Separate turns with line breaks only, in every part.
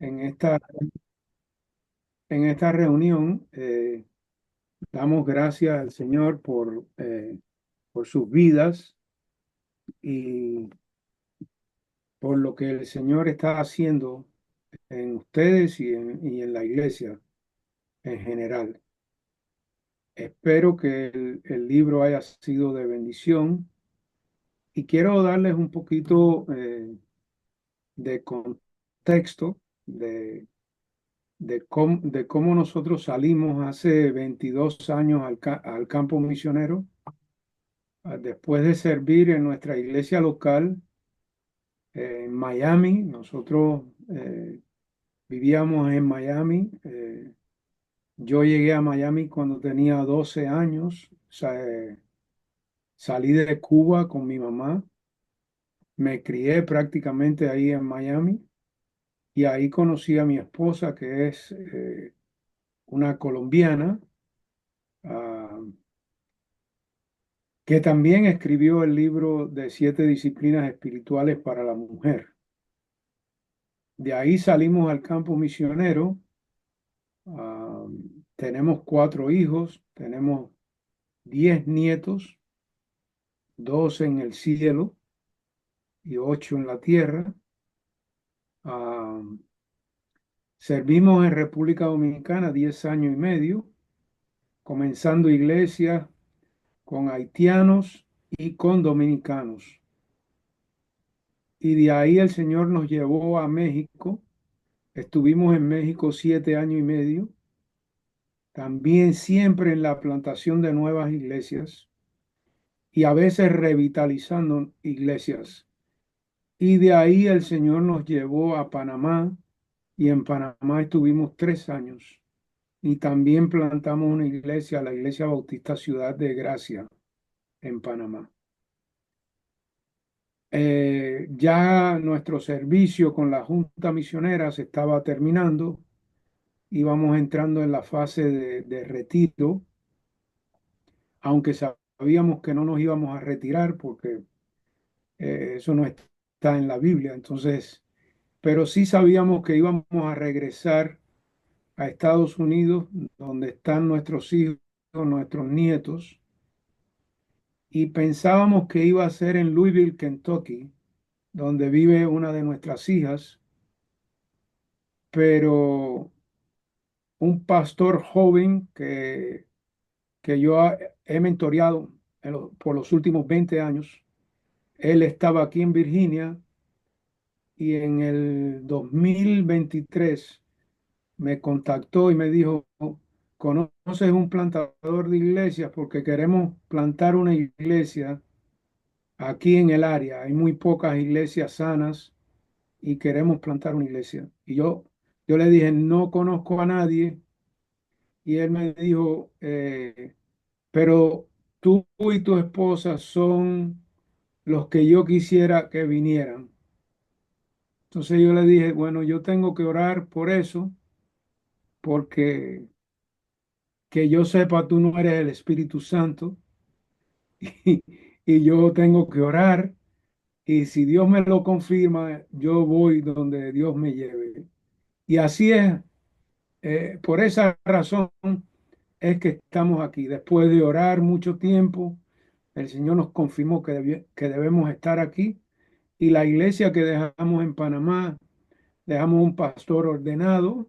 En esta reunión damos gracias al Señor por sus vidas y por lo que el Señor está haciendo en ustedes y en la iglesia en general. Espero que el libro haya sido de bendición y quiero darles un poquito de contexto de cómo nosotros salimos hace 22 años al campo misionero. Después de servir en nuestra iglesia local en Miami. Nosotros vivíamos en Miami. Yo llegué a Miami cuando tenía 12 años. Salí de Cuba con mi mamá. Me crié prácticamente ahí en Miami y ahí conocí a mi esposa, que es una colombiana, ah, que también escribió el libro de 7 disciplinas espirituales para la mujer. De ahí salimos al campo misionero. Ah, Tenemos 4 hijos, tenemos 10 nietos, 2 en el cielo y 8 en la tierra. Ah, Servimos en República Dominicana 10 años y medio, comenzando iglesias con haitianos y con dominicanos. Y de ahí el Señor nos llevó a México. Estuvimos en México 7 años y medio, también siempre en la plantación de nuevas iglesias y a veces revitalizando iglesias. Y de ahí el Señor nos llevó a Panamá y en Panamá estuvimos 3 años y también plantamos una iglesia, la Iglesia Bautista Ciudad de Gracia en Panamá. Ya nuestro servicio con la Junta Misionera se estaba terminando, íbamos entrando en la fase de retiro, aunque sabíamos que no nos íbamos a retirar porque eso no está en la Biblia. Entonces, pero sí sabíamos que íbamos a regresar a Estados Unidos, donde están nuestros hijos, nuestros nietos, y pensábamos que iba a ser en Louisville, Kentucky, donde vive una de nuestras hijas, pero un pastor joven que yo he mentoreado por los últimos 20 años, él estaba aquí en Virginia y en el 2023 me contactó y me dijo: ¿conoces un plantador de iglesias? Porque queremos plantar una iglesia aquí en el área. Hay muy pocas iglesias sanas y queremos plantar una iglesia. Y yo le dije: no conozco a nadie. Y él me dijo: pero tú y tu esposa son los que yo quisiera que vinieran. Entonces yo le dije: bueno, yo tengo que orar por eso, porque que yo sepa, tú no eres el Espíritu Santo y, y yo tengo que orar, y si Dios me lo confirma, yo voy donde Dios me lleve. Y así es. Por esa razón es que estamos aquí. Después de orar mucho tiempo, el Señor nos confirmó que debemos estar aquí, y la iglesia que dejamos en Panamá, dejamos un pastor ordenado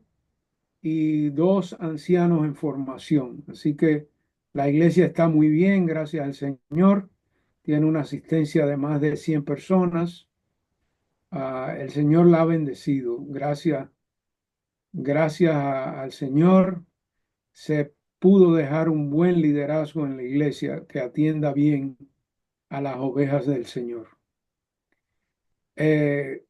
y 2 ancianos en formación. Así que la iglesia está muy bien, gracias al Señor. Tiene una asistencia de más de 100 personas. El Señor la ha bendecido. Gracias al Señor se pudo dejar un buen liderazgo en la iglesia que atienda bien a las ovejas del Señor.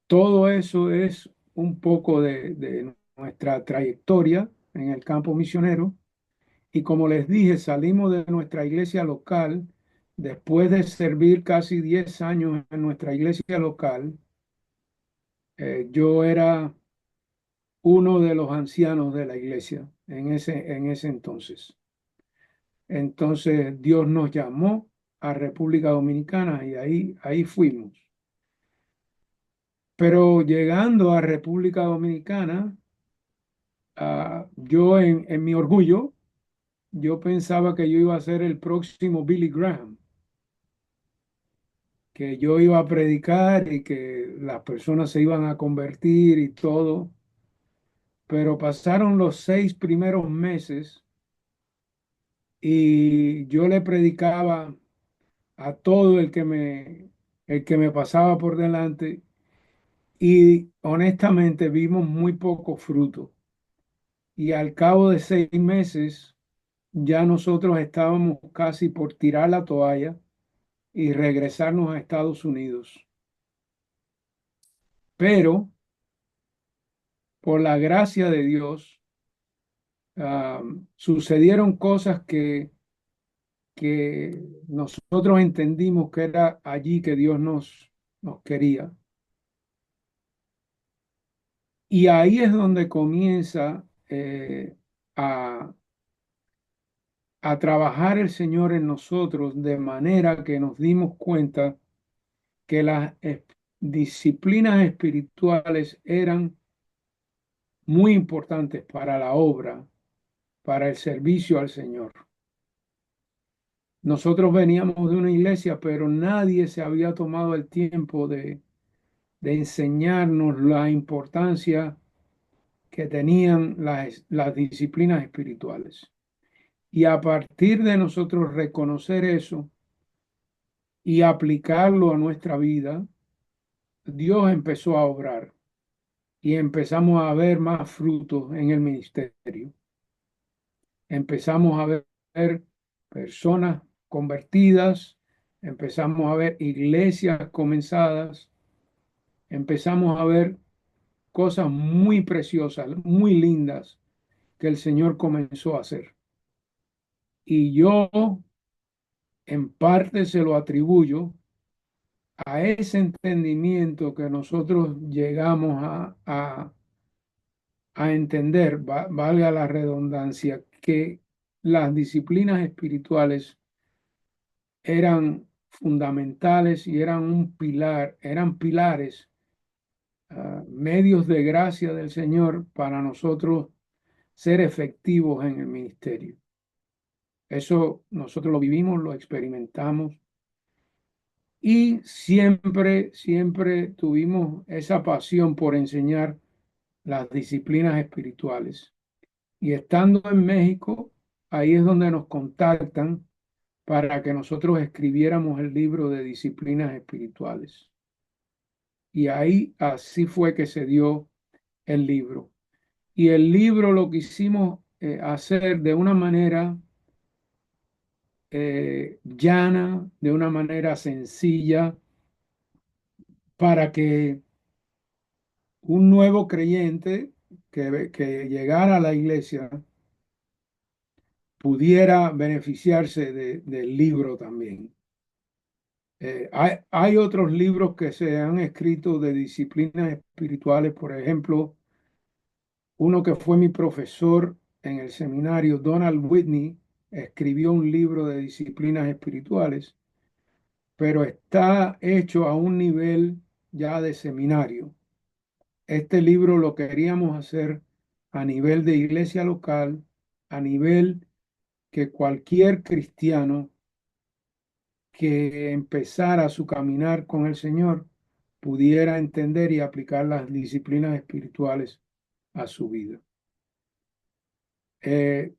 Todo eso es un poco de nuestra trayectoria en el campo misionero. Y como les dije, salimos de nuestra iglesia local después de servir casi 10 años en nuestra iglesia local. Yo era uno de los ancianos de la iglesia en ese entonces. Entonces Dios nos llamó a República Dominicana y ahí fuimos. Pero llegando a República Dominicana, yo en mi orgullo, yo pensaba que yo iba a ser el próximo Billy Graham, que yo iba a predicar y que las personas se iban a convertir y todo. Pero pasaron los 6 primeros meses y yo le predicaba a todo el que me pasaba por delante y honestamente vimos muy poco fruto. Y al cabo de 6 meses ya nosotros estábamos casi por tirar la toalla y regresarnos a Estados Unidos. Pero por la gracia de Dios, sucedieron cosas que nosotros entendimos que era allí que Dios nos quería. Y ahí es donde comienza a, a trabajar el Señor en nosotros de manera que nos dimos cuenta que las disciplinas espirituales eran muy importantes para la obra, para el servicio al Señor. Nosotros veníamos de una iglesia, pero nadie se había tomado el tiempo de enseñarnos la importancia que tenían las disciplinas espirituales. Y a partir de nosotros reconocer eso y aplicarlo a nuestra vida, Dios empezó a obrar y empezamos a ver más frutos en el ministerio. Empezamos a ver personas convertidas, empezamos a ver iglesias comenzadas, empezamos a ver cosas muy preciosas, muy lindas que el Señor comenzó a hacer. Y yo en parte se lo atribuyo a ese entendimiento que nosotros llegamos a entender, valga la redundancia, que las disciplinas espirituales eran fundamentales y eran un pilar, eran pilares, medios de gracia del Señor para nosotros ser efectivos en el ministerio. Eso nosotros lo vivimos, lo experimentamos y siempre tuvimos esa pasión por enseñar las disciplinas espirituales. Y estando en México, ahí es donde nos contactan para que nosotros escribiéramos el libro de disciplinas espirituales. Y ahí así fue que se dio el libro. Y el libro lo quisimos hacer de una manera llana, de una manera sencilla, para que un nuevo creyente que llegara a la iglesia pudiera beneficiarse del libro también. Hay otros libros que se han escrito de disciplinas espirituales, por ejemplo, uno que fue mi profesor en el seminario, Donald Whitney, escribió un libro de disciplinas espirituales, pero está hecho a un nivel ya de seminario. Este libro lo queríamos hacer a nivel de iglesia local, a nivel que cualquier cristiano que empezara su caminar con el Señor pudiera entender y aplicar las disciplinas espirituales a su vida. Eh,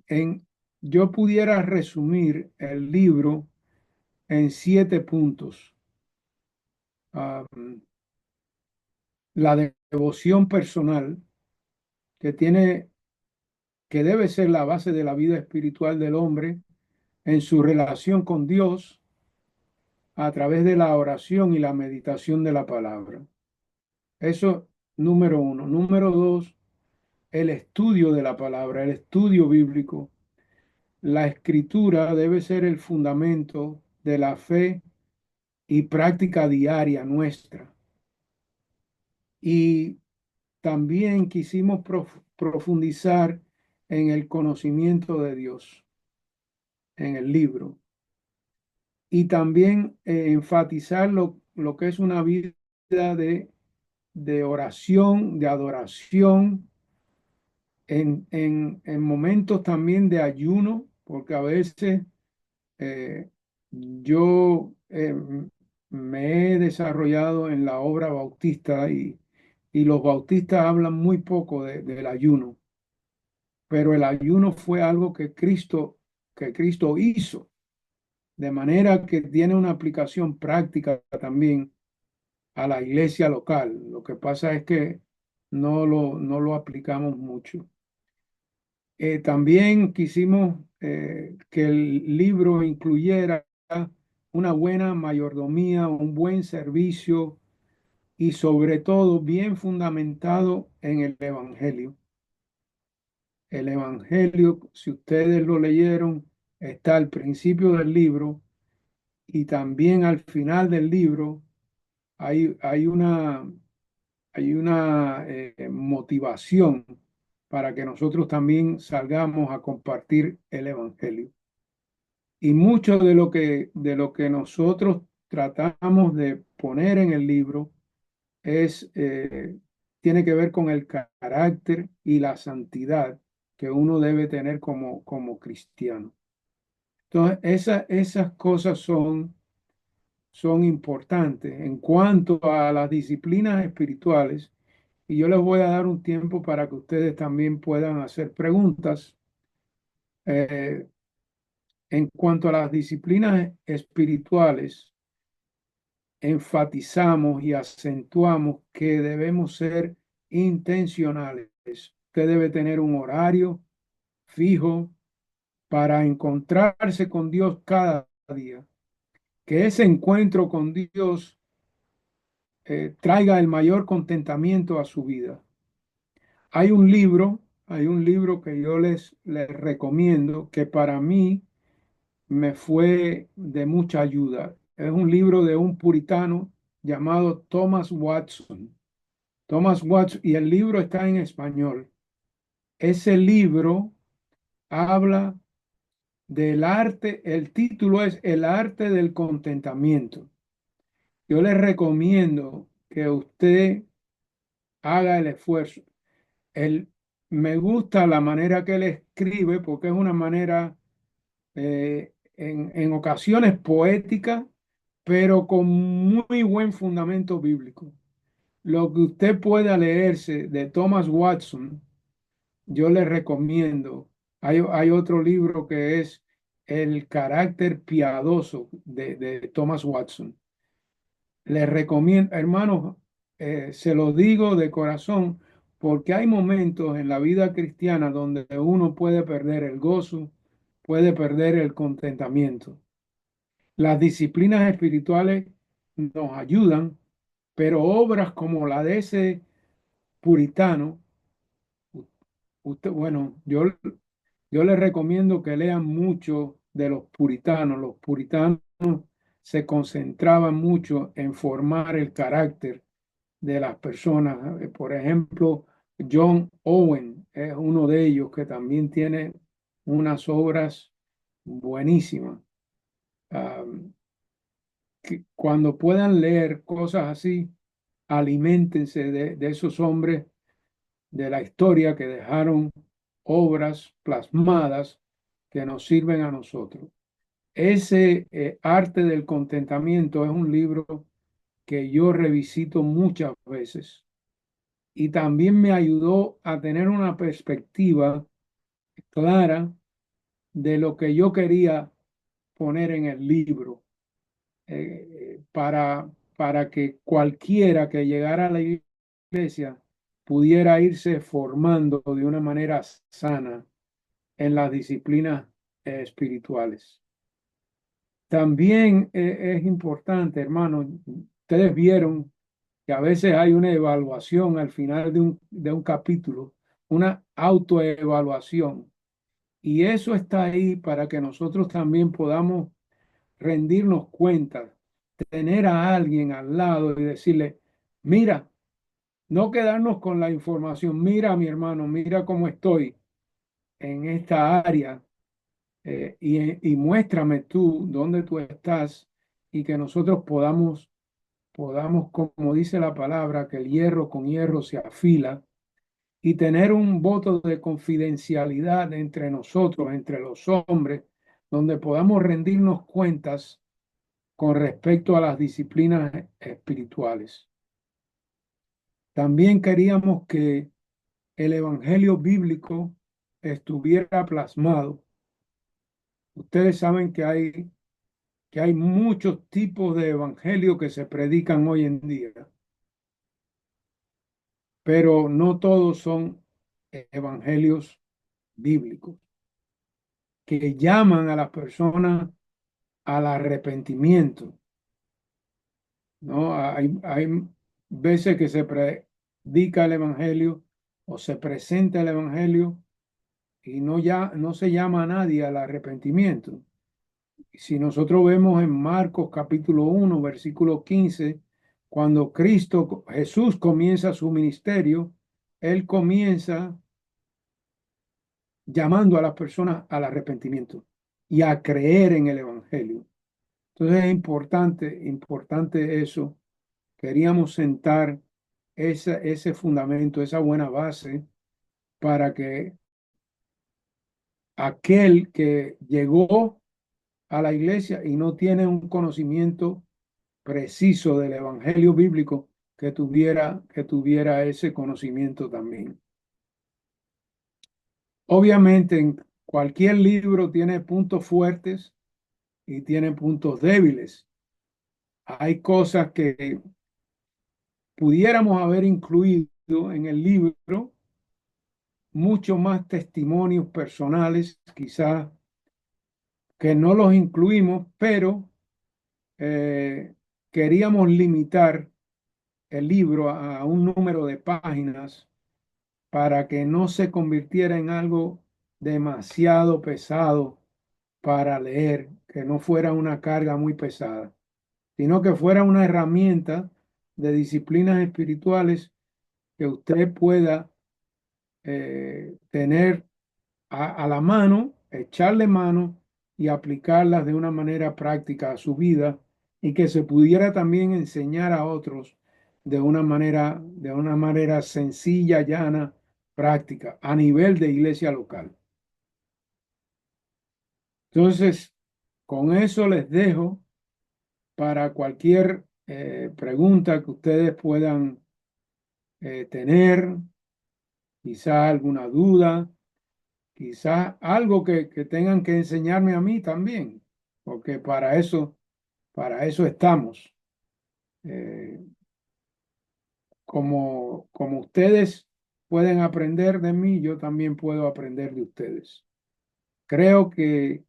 en, yo pudiera resumir el libro en 7 puntos. Ah, la devoción personal, que que debe ser la base de la vida espiritual del hombre en su relación con Dios a través de la oración y la meditación de la palabra. Eso, número uno. Número dos, el estudio de la palabra, el estudio bíblico. La escritura debe ser el fundamento de la fe y práctica diaria nuestra. Y también quisimos profundizar en el conocimiento de Dios, en el libro. Y también enfatizar lo que es una vida de oración, de adoración, en momentos también de ayuno, porque a veces yo me he desarrollado en la obra bautista y los bautistas hablan muy poco del ayuno, pero el ayuno fue algo que Cristo hizo, de manera que tiene una aplicación práctica también a la iglesia local. Lo que pasa es que no lo aplicamos mucho. También quisimos que el libro incluyera una buena mayordomía, un buen servicio y sobre todo bien fundamentado en el Evangelio. El Evangelio, si ustedes lo leyeron, está al principio del libro y también al final del libro hay una motivación para que nosotros también salgamos a compartir el Evangelio. Y mucho de lo que nosotros tratamos de poner en el libro es, tiene que ver con el carácter y la santidad que uno debe tener como cristiano. Entonces, esas cosas son importantes en cuanto a las disciplinas espirituales. Y yo les voy a dar un tiempo para que ustedes también puedan hacer preguntas. Eh, en cuanto a las disciplinas espirituales, enfatizamos y acentuamos que debemos ser intencionales. Usted debe tener un horario fijo para encontrarse con Dios cada día. Que ese encuentro con Dios traiga el mayor contentamiento a su vida. Hay un libro, hay un libro que yo les recomiendo que para mí me fue de mucha ayuda. Es un libro de un puritano llamado Thomas Watson. Thomas Watson, y el libro está en español. Ese libro habla del arte, el título es El arte del contentamiento. Yo les recomiendo que usted haga el esfuerzo. Él, me gusta la manera que él escribe porque es una manera en ocasiones poética, pero con muy buen fundamento bíblico. Lo que usted pueda leerse de Thomas Watson, yo le recomiendo. Hay otro libro que es El carácter piadoso de Thomas Watson. Les recomiendo, hermanos, se lo digo de corazón, porque hay momentos en la vida cristiana donde uno puede perder el gozo, puede perder el contentamiento. Las disciplinas espirituales nos ayudan, pero obras como la de ese puritano, usted, bueno, yo les recomiendo que lean mucho de los puritanos. Los puritanos se concentraban mucho en formar el carácter de las personas. Por ejemplo, John Owen es uno de ellos que también tiene unas obras buenísimas. Um, que cuando puedan leer cosas así, aliméntense de esos hombres de la historia que dejaron obras plasmadas que nos sirven a nosotros. Ese arte del contentamiento es un libro que yo revisito muchas veces y también me ayudó a tener una perspectiva clara de lo que yo quería poner en el libro para que cualquiera que llegara a la iglesia pudiera irse formando de una manera sana en las disciplinas espirituales. También es importante, hermano, ustedes vieron que a veces hay una evaluación al final de un capítulo, una autoevaluación, y eso está ahí para que nosotros también podamos rendirnos cuenta, tener a alguien al lado y decirle, mira, no quedarnos con la información, mira mi hermano, mira cómo estoy en esta área y muéstrame tú dónde tú estás y que nosotros podamos podamos, como dice la palabra, que el hierro con hierro se afila y tener un voto de confidencialidad entre nosotros, entre los hombres, donde podamos rendirnos cuentas con respecto a las disciplinas espirituales. También queríamos que el evangelio bíblico estuviera plasmado. Ustedes saben que hay muchos tipos de evangelio que se predican hoy en día, pero no todos son evangelios bíblicos que llaman a las personas al arrepentimiento, ¿no? Hay veces que se predica el evangelio o se presenta el evangelio y no se llama a nadie al arrepentimiento. Si nosotros vemos en Marcos capítulo 1, versículo 15, cuando Jesús comienza su ministerio, él comienza llamando a las personas al arrepentimiento y a creer en el evangelio. Entonces es importante eso. Queríamos sentar ese fundamento, esa buena base para que aquel que llegó a la iglesia y no tiene un conocimiento preciso del evangelio bíblico, que tuviera ese conocimiento también. Obviamente, en cualquier libro tiene puntos fuertes y tiene puntos débiles. Hay cosas que pudiéramos haber incluido en el libro, mucho más testimonios personales, quizás que no los incluimos, pero queríamos limitar el libro a un número de páginas para que no se convirtiera en algo demasiado pesado para leer, que no fuera una carga muy pesada, sino que fuera una herramienta de disciplinas espirituales que usted pueda tener a la mano, echarle mano y aplicarlas de una manera práctica a su vida y que se pudiera también enseñar a otros de una manera sencilla, llana, práctica, a nivel de iglesia local. Entonces, con eso les dejo para cualquier pregunta que ustedes puedan tener, quizá alguna duda, quizá algo que tengan que enseñarme a mí también, porque para eso estamos. Eh, como ustedes pueden aprender de mí, yo también puedo aprender de ustedes. Creo que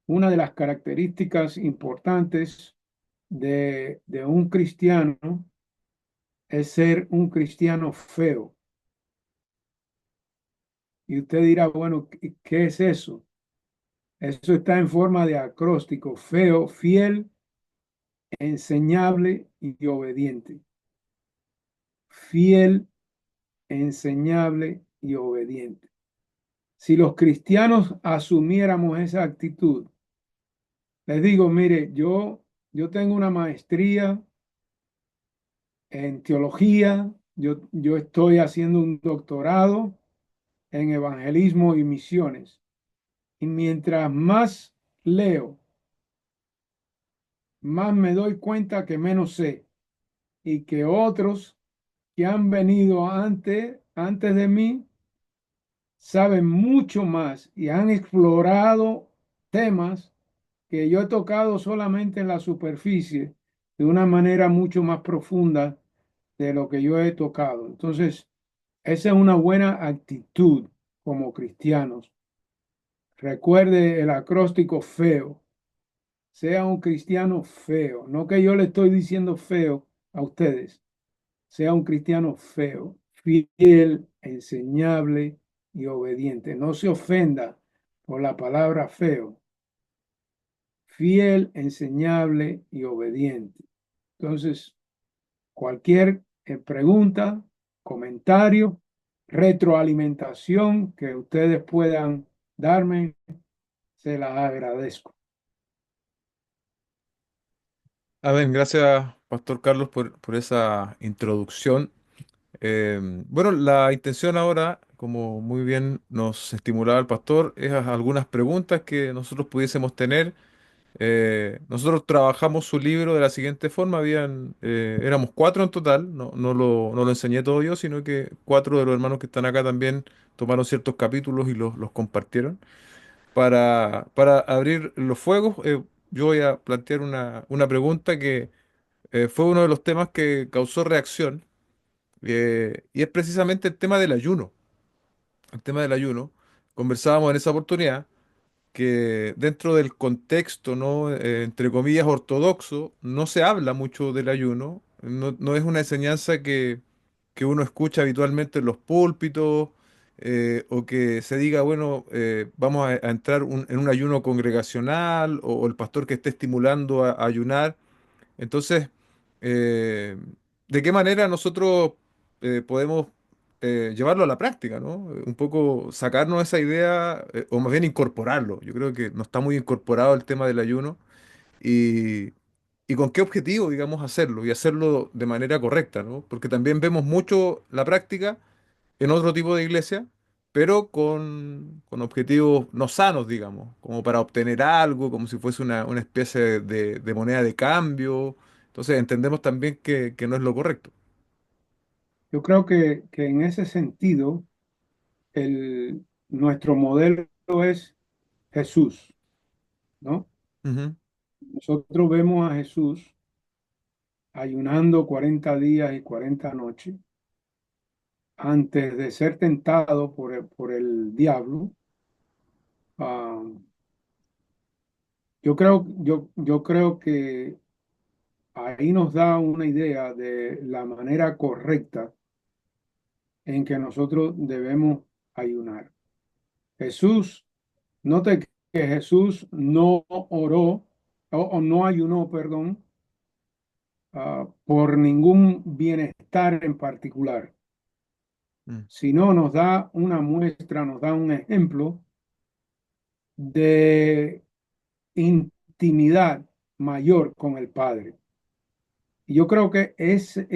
una de las características importantes de un cristiano es ser un cristiano feo. Y usted dirá, bueno, ¿qué es eso? Eso está en forma de acróstico: feo, fiel, enseñable y obediente. Fiel, enseñable y obediente. Si los cristianos asumiéramos esa actitud, les digo, mire, yo tengo una maestría en teología, yo estoy haciendo un doctorado en evangelismo y misiones. Y mientras más leo, más me doy cuenta que menos sé y que otros que han venido antes de mí saben mucho más y han explorado temas que yo he tocado solamente en la superficie de una manera mucho más profunda de lo que yo he tocado. Entonces, esa es una buena actitud como cristianos. Recuerde el acróstico feo. Sea un cristiano feo. No que yo le estoy diciendo feo a ustedes. Sea un cristiano feo, fiel, enseñable y obediente. No se ofenda por la palabra feo. Fiel, enseñable y obediente. Entonces, cualquier pregunta, comentario, retroalimentación que ustedes puedan darme, se las agradezco.
Amén, gracias, Pastor Carlos, por esa introducción. Bueno, la intención ahora, como muy bien nos estimulaba el pastor, es algunas preguntas que nosotros pudiésemos tener. Nosotros trabajamos su libro de la siguiente forma, éramos cuatro en total, no lo enseñé todo yo, sino que cuatro de los hermanos que están acá también tomaron ciertos capítulos y los compartieron. Para abrir los fuegos, yo voy a plantear una pregunta que fue uno de los temas que causó reacción, y es precisamente el tema del ayuno. El tema del ayuno. Conversábamos en esa oportunidad que dentro del contexto, ¿no? Entre comillas, ortodoxo, no se habla mucho del ayuno. No es una enseñanza que uno escucha habitualmente en los púlpitos, o que se diga, bueno, vamos a entrar en un ayuno congregacional, o el pastor que esté estimulando a ayunar. Entonces, eh, ¿de qué manera nosotros podemos llevarlo a la práctica, ¿no? Un poco sacarnos esa idea, o más bien incorporarlo. Yo creo que no está muy incorporado el tema del ayuno, y, y con qué objetivo, digamos, hacerlo y hacerlo de manera correcta, ¿no? Porque también vemos mucho la práctica en otro tipo de iglesia, pero con objetivos no sanos, digamos, como para obtener algo, como si fuese una especie de moneda de cambio. Entonces entendemos también que no es lo correcto.
Yo creo que en ese sentido, nuestro modelo es Jesús, ¿no?
Ujú,
Nosotros vemos a Jesús ayunando 40 días y 40 noches antes de ser tentado por el diablo. Ah, yo creo que ahí nos da una idea de la manera correcta en que nosotros debemos ayunar. Jesús, note que Jesús no oró o no ayunó, perdón, por ningún bienestar en particular,
mm,
sino nos da una muestra, nos da un ejemplo de intimidad mayor con el Padre. Y yo creo que esa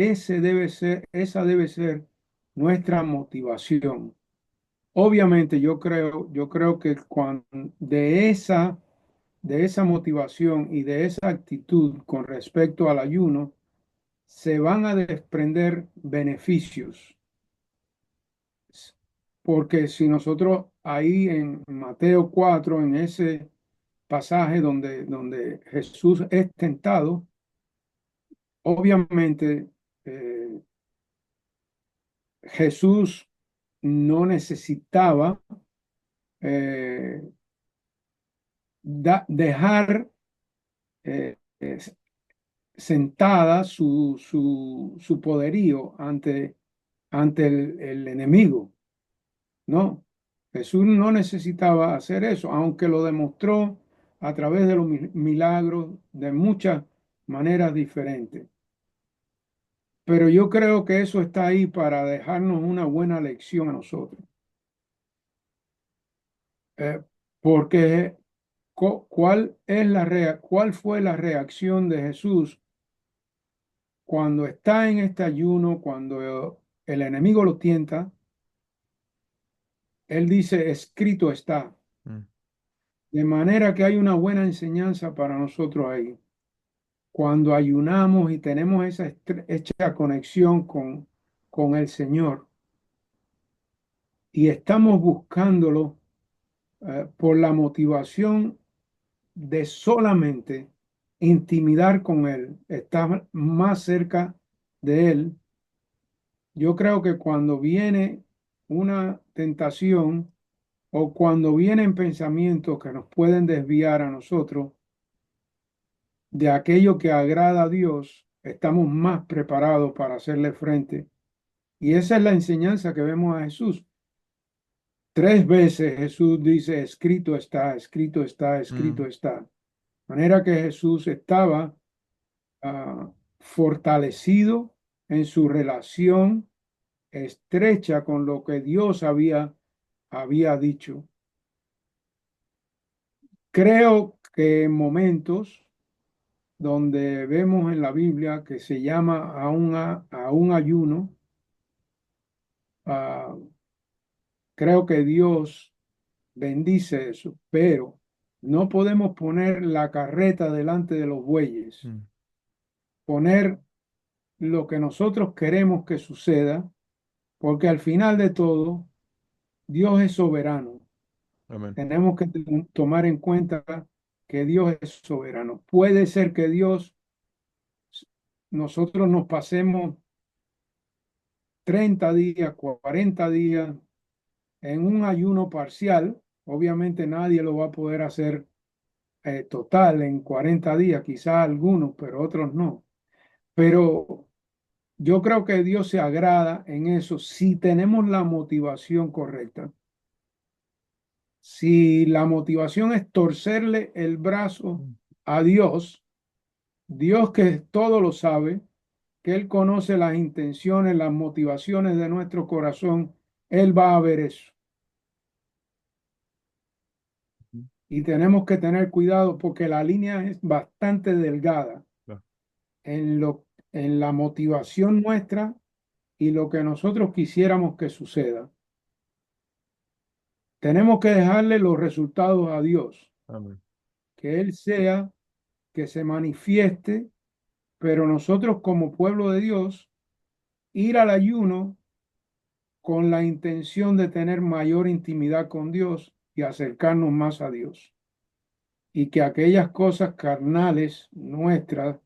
debe ser nuestra motivación. Obviamente yo creo que cuando de esa motivación y de esa actitud con respecto al ayuno, se van a desprender beneficios. Porque si nosotros ahí en Mateo 4 en ese pasaje donde Jesús es tentado, obviamente eh, Jesús no necesitaba eh, dejar eh, sentada su poderío ante el enemigo. No, Jesús no necesitaba hacer eso, aunque lo demostró a través de los milagros de muchas maneras diferentes. Pero yo creo que eso está ahí para dejarnos una buena lección a nosotros. Eh, porque ¿cuál fue la reacción de Jesús cuando está en este ayuno, cuando el enemigo lo tienta? Él dice, escrito está.
mm,
De manera que hay una buena enseñanza para nosotros ahí. Cuando ayunamos y tenemos esa estrecha conexión con el Señor y estamos buscándolo por la motivación de solamente intimidar con Él, estar más cerca de Él, yo creo que cuando viene una tentación o cuando vienen pensamientos que nos pueden desviar a nosotros de aquello que agrada a Dios, estamos más preparados para hacerle frente. Y esa es la enseñanza que vemos a Jesús. Tres veces Jesús dice, escrito está, escrito está, escrito
mm.
está. De manera que Jesús estaba fortalecido en su relación estrecha con lo que Dios había dicho. Creo que en momentos donde vemos en la Biblia que se llama a un ayuno. Ah, creo que Dios bendice eso, pero no podemos poner la carreta delante de los bueyes,
Mm.
poner lo que nosotros queremos que suceda, porque al final de todo, Dios es soberano.
Amén.
Tenemos que tomar en cuenta que Dios es soberano. Puede ser que nosotros nos pasemos 30 días, 40 días en un ayuno parcial. Obviamente nadie lo va a poder hacer total en 40 días, quizás algunos, pero otros no. Pero yo creo que Dios se agrada en eso si tenemos la motivación correcta. Si la motivación es torcerle el brazo
Mm.
a Dios, Dios que todo lo sabe, que Él conoce las intenciones, las motivaciones de nuestro corazón, Él va a ver eso.
Ujú.
Y tenemos que tener cuidado porque la línea es bastante delgada
Claro.
en en la motivación nuestra y lo que nosotros quisiéramos que suceda. Tenemos que dejarle los resultados a Dios,
Amén.
que Él sea, que se manifieste, pero nosotros como pueblo de Dios, ir al ayuno con la intención de tener mayor intimidad con Dios y acercarnos más a Dios. Y que aquellas cosas carnales nuestras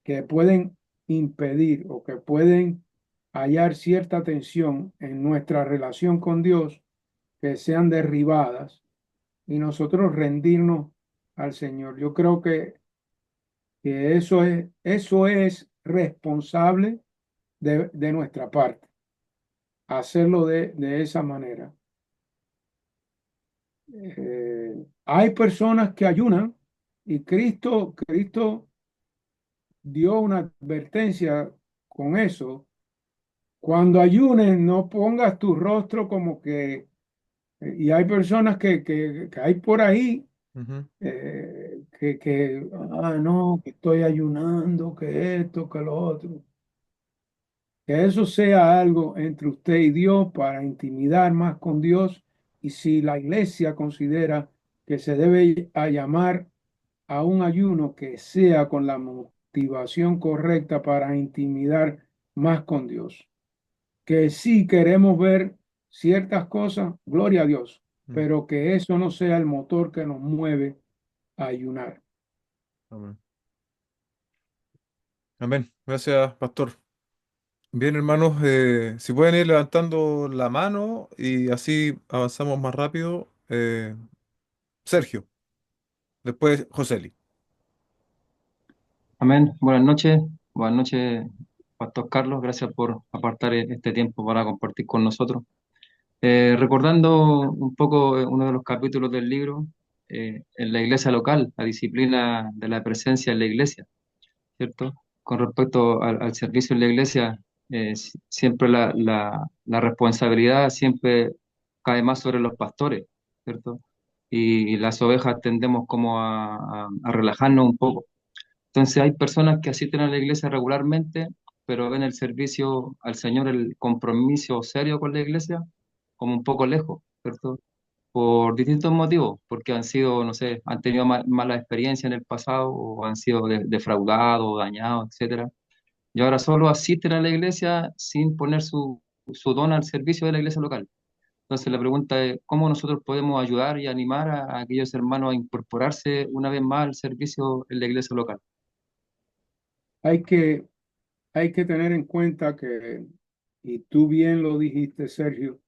que pueden impedir o que pueden hallar cierta tensión en nuestra relación con Dios, que sean derribadas y nosotros rendirnos al Señor. Yo creo que eso es responsable de nuestra parte, hacerlo de esa manera. Hay personas que ayunan y Cristo dio una advertencia con eso. Cuando ayunes, no pongas tu rostro como que, y hay personas que hay por ahí
Ujú.
no, que estoy ayunando, que esto, que lo otro. Que eso sea algo entre usted y Dios para intimidar más con Dios. Y si la iglesia considera que se debe a llamar a un ayuno que sea con la motivación correcta para intimidar más con Dios. Que si queremos ver ciertas cosas, gloria a Dios,
Mm.
pero que eso no sea el motor que nos mueve a ayunar.
Amén. Amén. Gracias, pastor. Bien, hermanos, si pueden ir levantando la mano y así avanzamos más rápido. Sergio, después Joseli.
Amén. Buenas noches, Pastor Carlos. Gracias por apartar este tiempo para compartir con nosotros. Recordando un poco uno de los capítulos del libro, en la iglesia local, la disciplina de la presencia en la iglesia, ¿cierto? Con respecto al servicio en la iglesia, siempre la responsabilidad siempre cae más sobre los pastores, ¿cierto? Y las ovejas tendemos como a relajarnos un poco. Entonces hay personas que asisten a la iglesia regularmente, pero ven el servicio al Señor, el compromiso serio con la iglesia, como un poco lejos, ¿cierto? Por distintos motivos, porque han sido, no sé, han tenido mala experiencia en el pasado o han sido defraudados, dañados, etcétera. Y ahora solo asisten a la iglesia sin poner su don al servicio de la iglesia local. Entonces la pregunta es, ¿cómo nosotros podemos ayudar y animar a aquellos hermanos a incorporarse una vez más al servicio en la iglesia local?
Hay que, hay que tener en cuenta que, y tú bien lo dijiste, Sergio,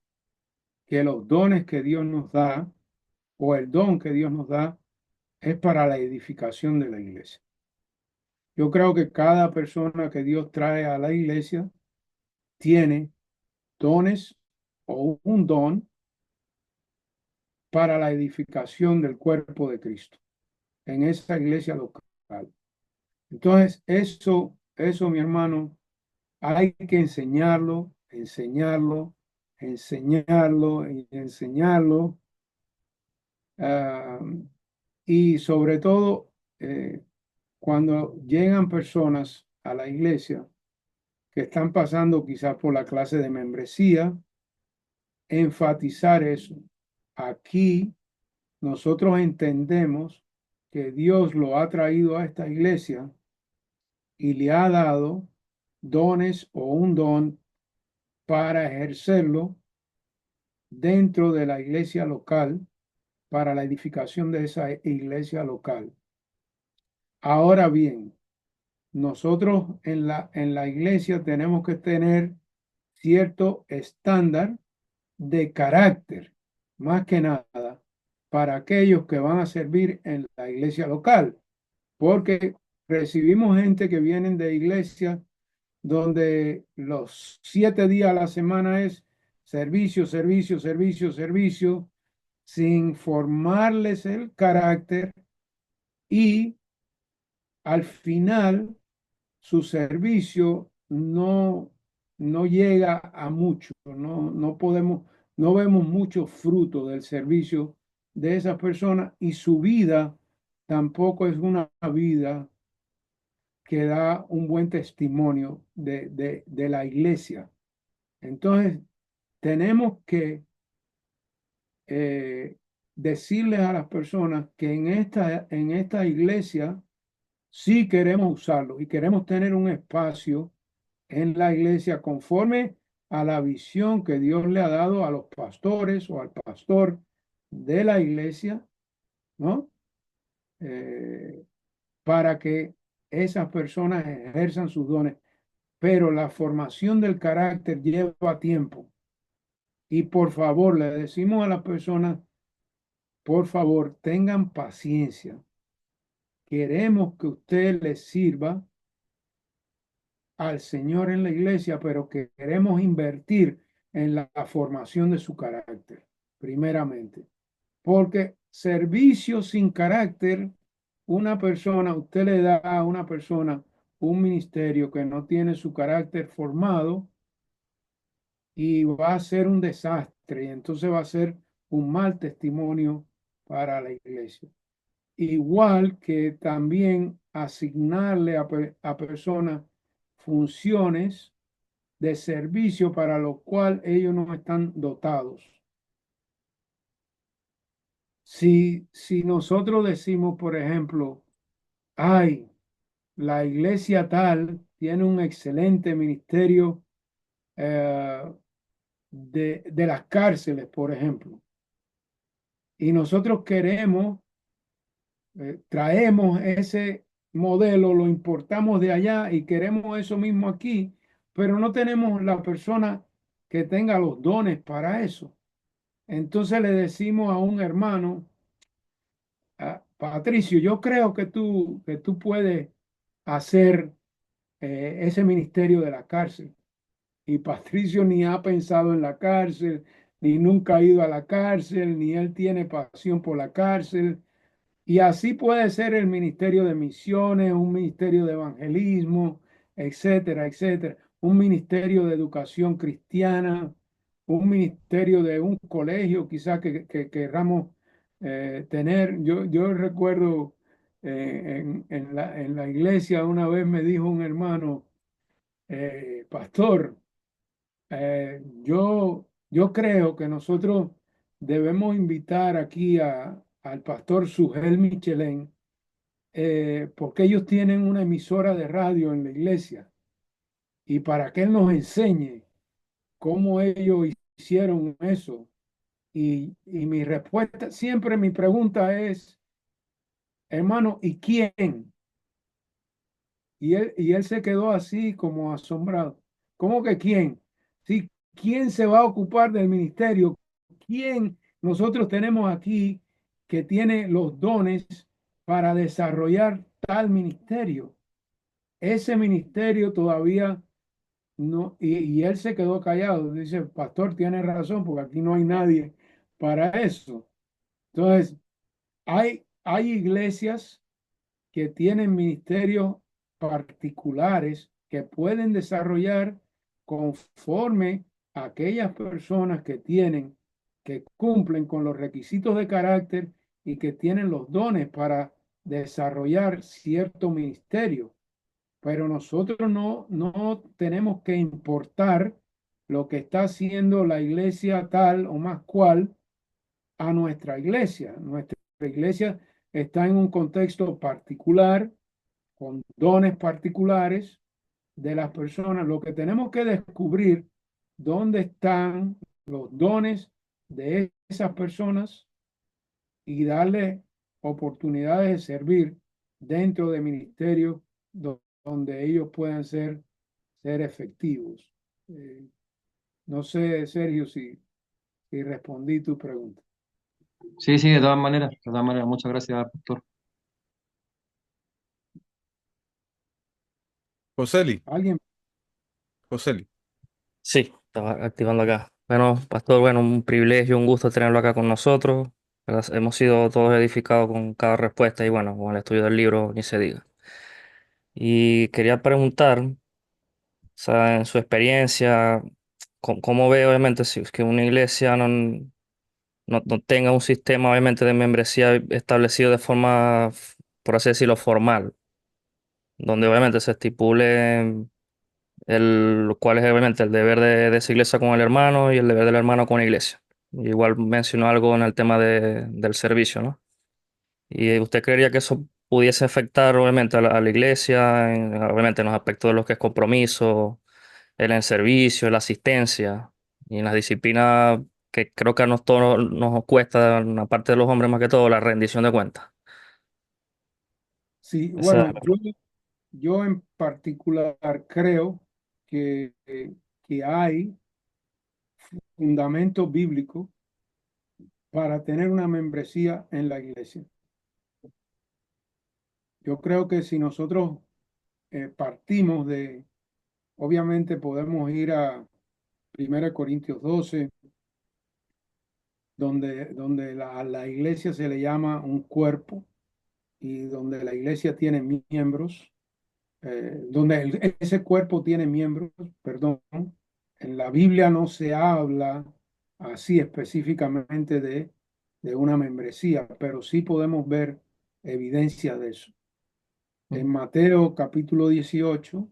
que los dones que Dios nos da, o el don que Dios nos da, es para la edificación de la iglesia. Yo creo que cada persona que Dios trae a la iglesia tiene dones o un don para la edificación del cuerpo de Cristo en esa iglesia local. Entonces, eso, mi hermano, hay que enseñarlo, enseñarlo, enseñarlo y enseñarlo. ah, y sobre todo, cuando llegan personas a la iglesia que están pasando quizás por la clase de membresía, enfatizar eso. Aquí nosotros entendemos que Dios lo ha traído a esta iglesia y le ha dado dones o un don para ejercerlo dentro de la iglesia local, para la edificación de esa iglesia local. Ahora bien, nosotros en la iglesia tenemos que tener cierto estándar de carácter, más que nada, para aquellos que van a servir en la iglesia local, porque recibimos gente que vienen de iglesias donde los 7 días a la semana es servicio, servicio, servicio, servicio, sin formarles el carácter y al final su servicio no llega a mucho, no podemos, no vemos mucho fruto del servicio de esas personas y su vida tampoco es una vida que da un buen testimonio de la iglesia. Entonces, tenemos que decirles a las personas que en esta iglesia sí queremos usarlo y queremos tener un espacio en la iglesia conforme a la visión que Dios le ha dado a los pastores o al pastor de la iglesia, ¿no? Eh, para que esas personas ejerzan sus dones. Pero la formación del carácter lleva tiempo. Y por favor, le decimos a las personas, por favor, tengan paciencia. Queremos que usted les sirva al Señor en la iglesia, pero que queremos invertir en la formación de su carácter, primeramente. Porque servicio sin carácter, una persona, usted le da a una persona un ministerio que no tiene su carácter formado y va a ser un desastre y entonces va a ser un mal testimonio para la iglesia. Igual que también asignarle a personas funciones de servicio para lo cual ellos no están dotados. Si nosotros decimos, por ejemplo, ay, la iglesia tal tiene un excelente ministerio de las cárceles, por ejemplo, y nosotros queremos, traemos ese modelo, lo importamos de allá y queremos eso mismo aquí, pero no tenemos la persona que tenga los dones para eso. Entonces le decimos a un hermano, Patricio, yo creo que tú puedes hacer ese ministerio de la cárcel. Y Patricio ni ha pensado en la cárcel, ni nunca ha ido a la cárcel, ni él tiene pasión por la cárcel. Y así puede ser el ministerio de misiones, un ministerio de evangelismo, etcétera, etcétera. Un ministerio de educación cristiana, un ministerio de un colegio quizás que querramos tener. Yo recuerdo en la iglesia una vez me dijo un hermano, pastor, yo creo que nosotros debemos invitar aquí al pastor Sugel Michelén, porque ellos tienen una emisora de radio en la iglesia y para que él nos enseñe cómo ellos hicieron eso. Y mi respuesta, siempre mi pregunta es, hermano, ¿y quién? Y él se quedó así como asombrado. ¿Cómo que quién? Sí, ¿quién se va a ocupar del ministerio? ¿Quién nosotros tenemos aquí que tiene los dones para desarrollar tal ministerio? Ese ministerio todavía no, y él se quedó callado. Dice, pastor, tiene razón, porque aquí no hay nadie para eso. Entonces, hay iglesias que tienen ministerios particulares que pueden desarrollar conforme a aquellas personas que tienen, que cumplen con los requisitos de carácter y que tienen los dones para desarrollar cierto ministerio, pero nosotros no tenemos que importar lo que está haciendo la iglesia tal o más cual a nuestra iglesia. Nuestra iglesia está en un contexto particular, con dones particulares de las personas. Lo que tenemos que descubrir dónde están los dones de esas personas y darle oportunidades de servir dentro de ministerios donde ellos puedan ser efectivos. Eh, no sé, Sergio, si respondí tu pregunta.
Sí, sí, de todas maneras, muchas gracias, pastor.
Joseli,
¿Alguien?
Joseli.
Sí, estaba activando acá. Bueno, pastor, bueno, un privilegio, un gusto tenerlo acá con nosotros. Hemos sido todos edificados con cada respuesta y bueno, con el estudio del libro ni se diga. Y quería preguntar, o sea, en su experiencia, ¿cómo ve obviamente si es que una iglesia no tenga un sistema obviamente de membresía establecido de forma, por así decirlo, formal, donde obviamente se estipule cuál es obviamente el deber de esa iglesia con el hermano y el deber del hermano con la iglesia? Igual mencionó algo en el tema del servicio, ¿no? ¿Y usted creería que eso pudiese afectar obviamente a la iglesia, obviamente en los aspectos de los que es compromiso, en el servicio, en la asistencia y en las disciplinas que creo que a nosotros nos cuesta, aparte de los hombres más que todo, la rendición de cuentas?
Sí,
Esa
bueno, yo en particular creo que hay fundamento bíblico para tener una membresía en la iglesia. Yo creo que si nosotros partimos obviamente podemos ir a 1 Corintios 12, donde a la iglesia se le llama un cuerpo y donde la iglesia tiene miembros, donde ese cuerpo tiene miembros, perdón. En la Biblia no se habla así específicamente de una membresía, pero sí podemos ver evidencia de eso. En Mateo capítulo 18,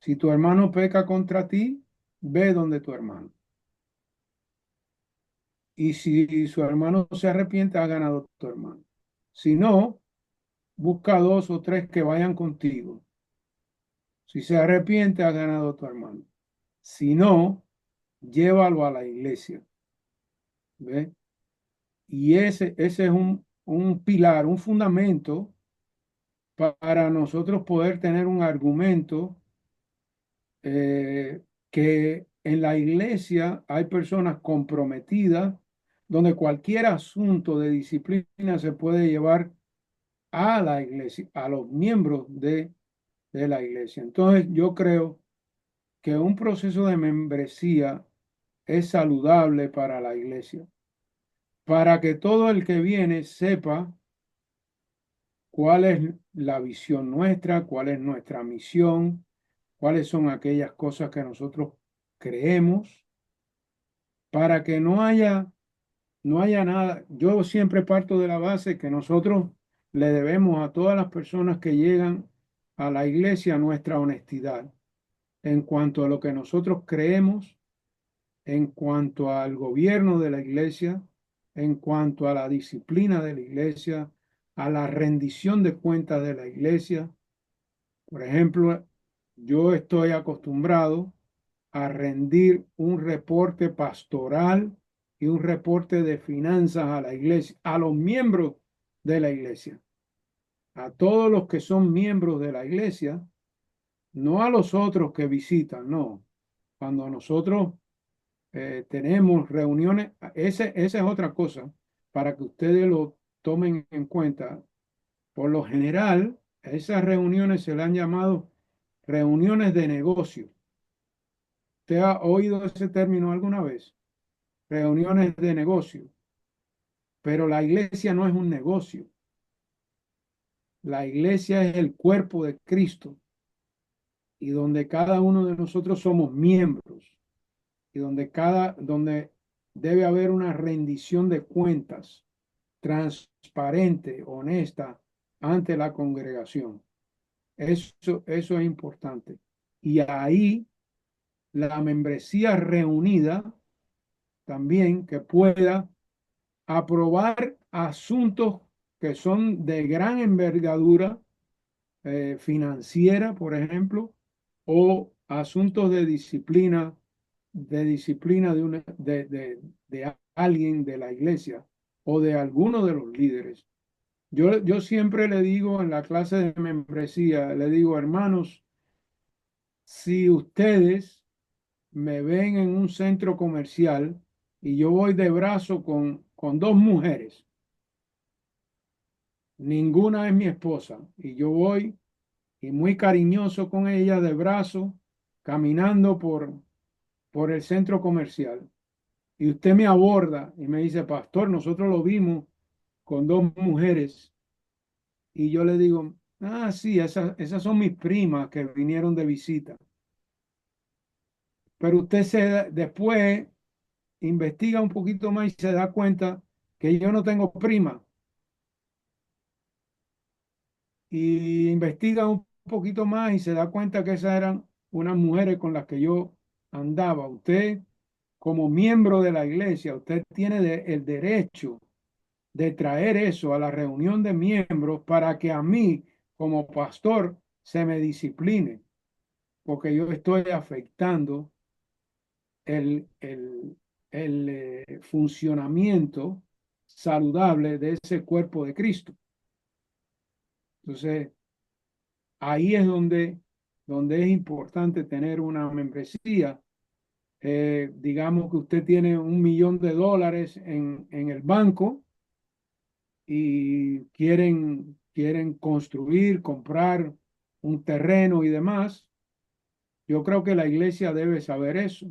si tu hermano peca contra ti, ve donde tu hermano. Y si su hermano se arrepiente, ha ganado tu hermano. Si no, busca dos o tres que vayan contigo. Si se arrepiente, ha ganado tu hermano. Si no, llévalo a la iglesia. ¿Ve? Y ese es un pilar, un fundamento para nosotros poder tener un argumento, que en la iglesia hay personas comprometidas, donde cualquier asunto de disciplina se puede llevar a la iglesia, a los miembros de la iglesia. Entonces, yo creo que un proceso de membresía es saludable para la iglesia, para que todo el que viene sepa cuál es la visión nuestra, cuál es nuestra misión, cuáles son aquellas cosas que nosotros creemos, para que no haya nada. Yo siempre parto de la base que nosotros le debemos a todas las personas que llegan a la iglesia nuestra honestidad en cuanto a lo que nosotros creemos, en cuanto al gobierno de la iglesia, en cuanto a la disciplina de la iglesia, a la rendición de cuentas de la iglesia. Por ejemplo, yo estoy acostumbrado a rendir un reporte pastoral y un reporte de finanzas a la iglesia, a los miembros de la iglesia, a todos los que son miembros de la iglesia, no a los otros que visitan, no. Cuando nosotros tenemos reuniones, esa es otra cosa para que ustedes lo tomen en cuenta. Por lo general, a esas reuniones se le han llamado reuniones de negocio. ¿Usted ha oído ese término alguna vez? Reuniones de negocio. Pero la iglesia no es un negocio. La iglesia es el cuerpo de Cristo y donde cada uno de nosotros somos miembros y donde debe haber una rendición de cuentas transparente, honesta, ante la congregación. Eso es importante. Y ahí la membresía reunida también que pueda aprobar asuntos que son de gran envergadura financiera, por ejemplo, o asuntos de disciplina de alguien de la iglesia o de alguno de los líderes. Yo siempre le digo en la clase de membresía, le digo, hermanos, si ustedes me ven en un centro comercial y yo voy de brazo con dos mujeres, ninguna es mi esposa, y yo voy y muy cariñoso con ella de brazo, caminando por el centro comercial. Y usted me aborda y me dice, pastor, nosotros lo vimos con dos mujeres. Y yo le digo, ah, sí, esas son mis primas que vinieron de visita. Pero después investiga un poquito más y se da cuenta que yo no tengo prima. Y investiga un poquito más y se da cuenta que esas eran unas mujeres con las que yo andaba. Usted, como miembro de la iglesia, usted tiene el derecho de traer eso a la reunión de miembros para que a mí, como pastor, se me discipline, porque yo estoy afectando el, el, el funcionamiento saludable de ese cuerpo de Cristo. Entonces, ahí es donde es importante tener una membresía. Digamos que usted tiene $1 millón en el banco y quieren construir, comprar un terreno y demás. Yo creo que la iglesia debe saber eso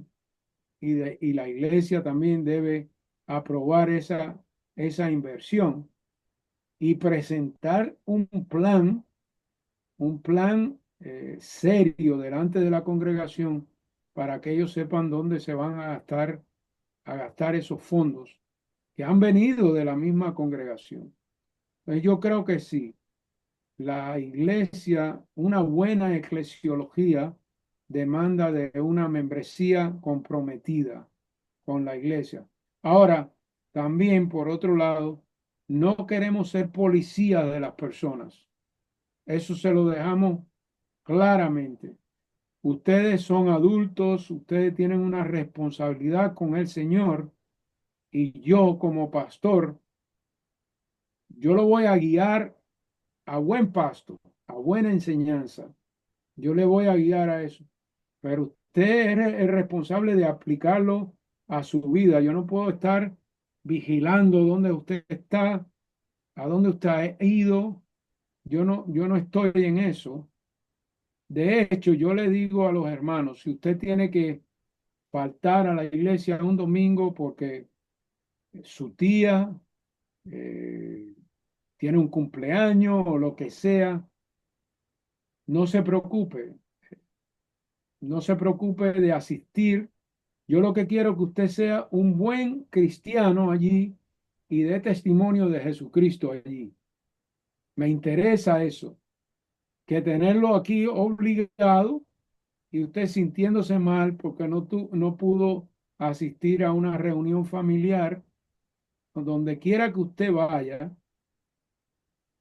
y la iglesia también debe aprobar esa inversión y presentar un plan serio delante de la congregación para que ellos sepan dónde se van a gastar esos fondos que han venido de la misma congregación. Entonces yo creo que sí, la iglesia, una buena eclesiología demanda de una membresía comprometida con la iglesia. Ahora, también por otro lado, no queremos ser policías de las personas. Eso se lo dejamos claramente. Ustedes son adultos, ustedes tienen una responsabilidad con el Señor y yo como pastor, yo lo voy a guiar a buen pasto, a buena enseñanza. Yo le voy a guiar a eso. Pero usted es el responsable de aplicarlo a su vida. Yo no puedo estar vigilando dónde usted está, a dónde usted ha ido. Yo no estoy en eso. De hecho, yo le digo a los hermanos, si usted tiene que faltar a la iglesia un domingo porque su tía eh, tiene un cumpleaños o lo que sea, no se preocupe, no se preocupe de asistir. Yo lo que quiero es que usted sea un buen cristiano allí y dé testimonio de Jesucristo allí. Me interesa eso, que tenerlo aquí obligado y usted sintiéndose mal porque no pudo asistir a una reunión familiar, donde quiera que usted vaya,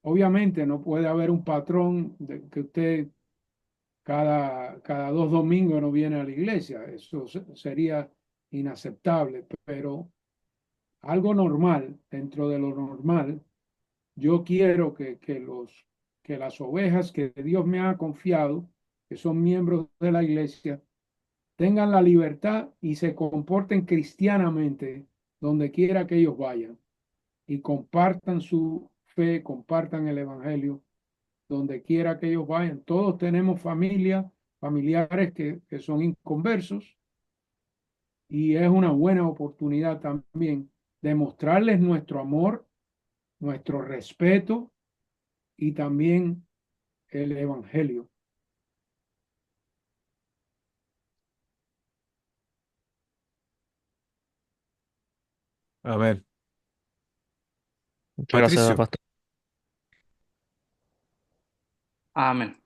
obviamente no puede haber un patrón de que usted cada 2 domingos no viene a la iglesia, eso sería inaceptable, pero algo normal, dentro de lo normal, yo quiero que las ovejas que Dios me ha confiado, que son miembros de la iglesia, tengan la libertad y se comporten cristianamente donde quiera que ellos vayan y compartan su fe, compartan el evangelio donde quiera que ellos vayan. Todos tenemos familiares que son inconversos y es una buena oportunidad también de mostrarles nuestro amor, nuestro respeto y también el evangelio.
Amén.
Muchas gracias,
Patricio,
pastor. Amén.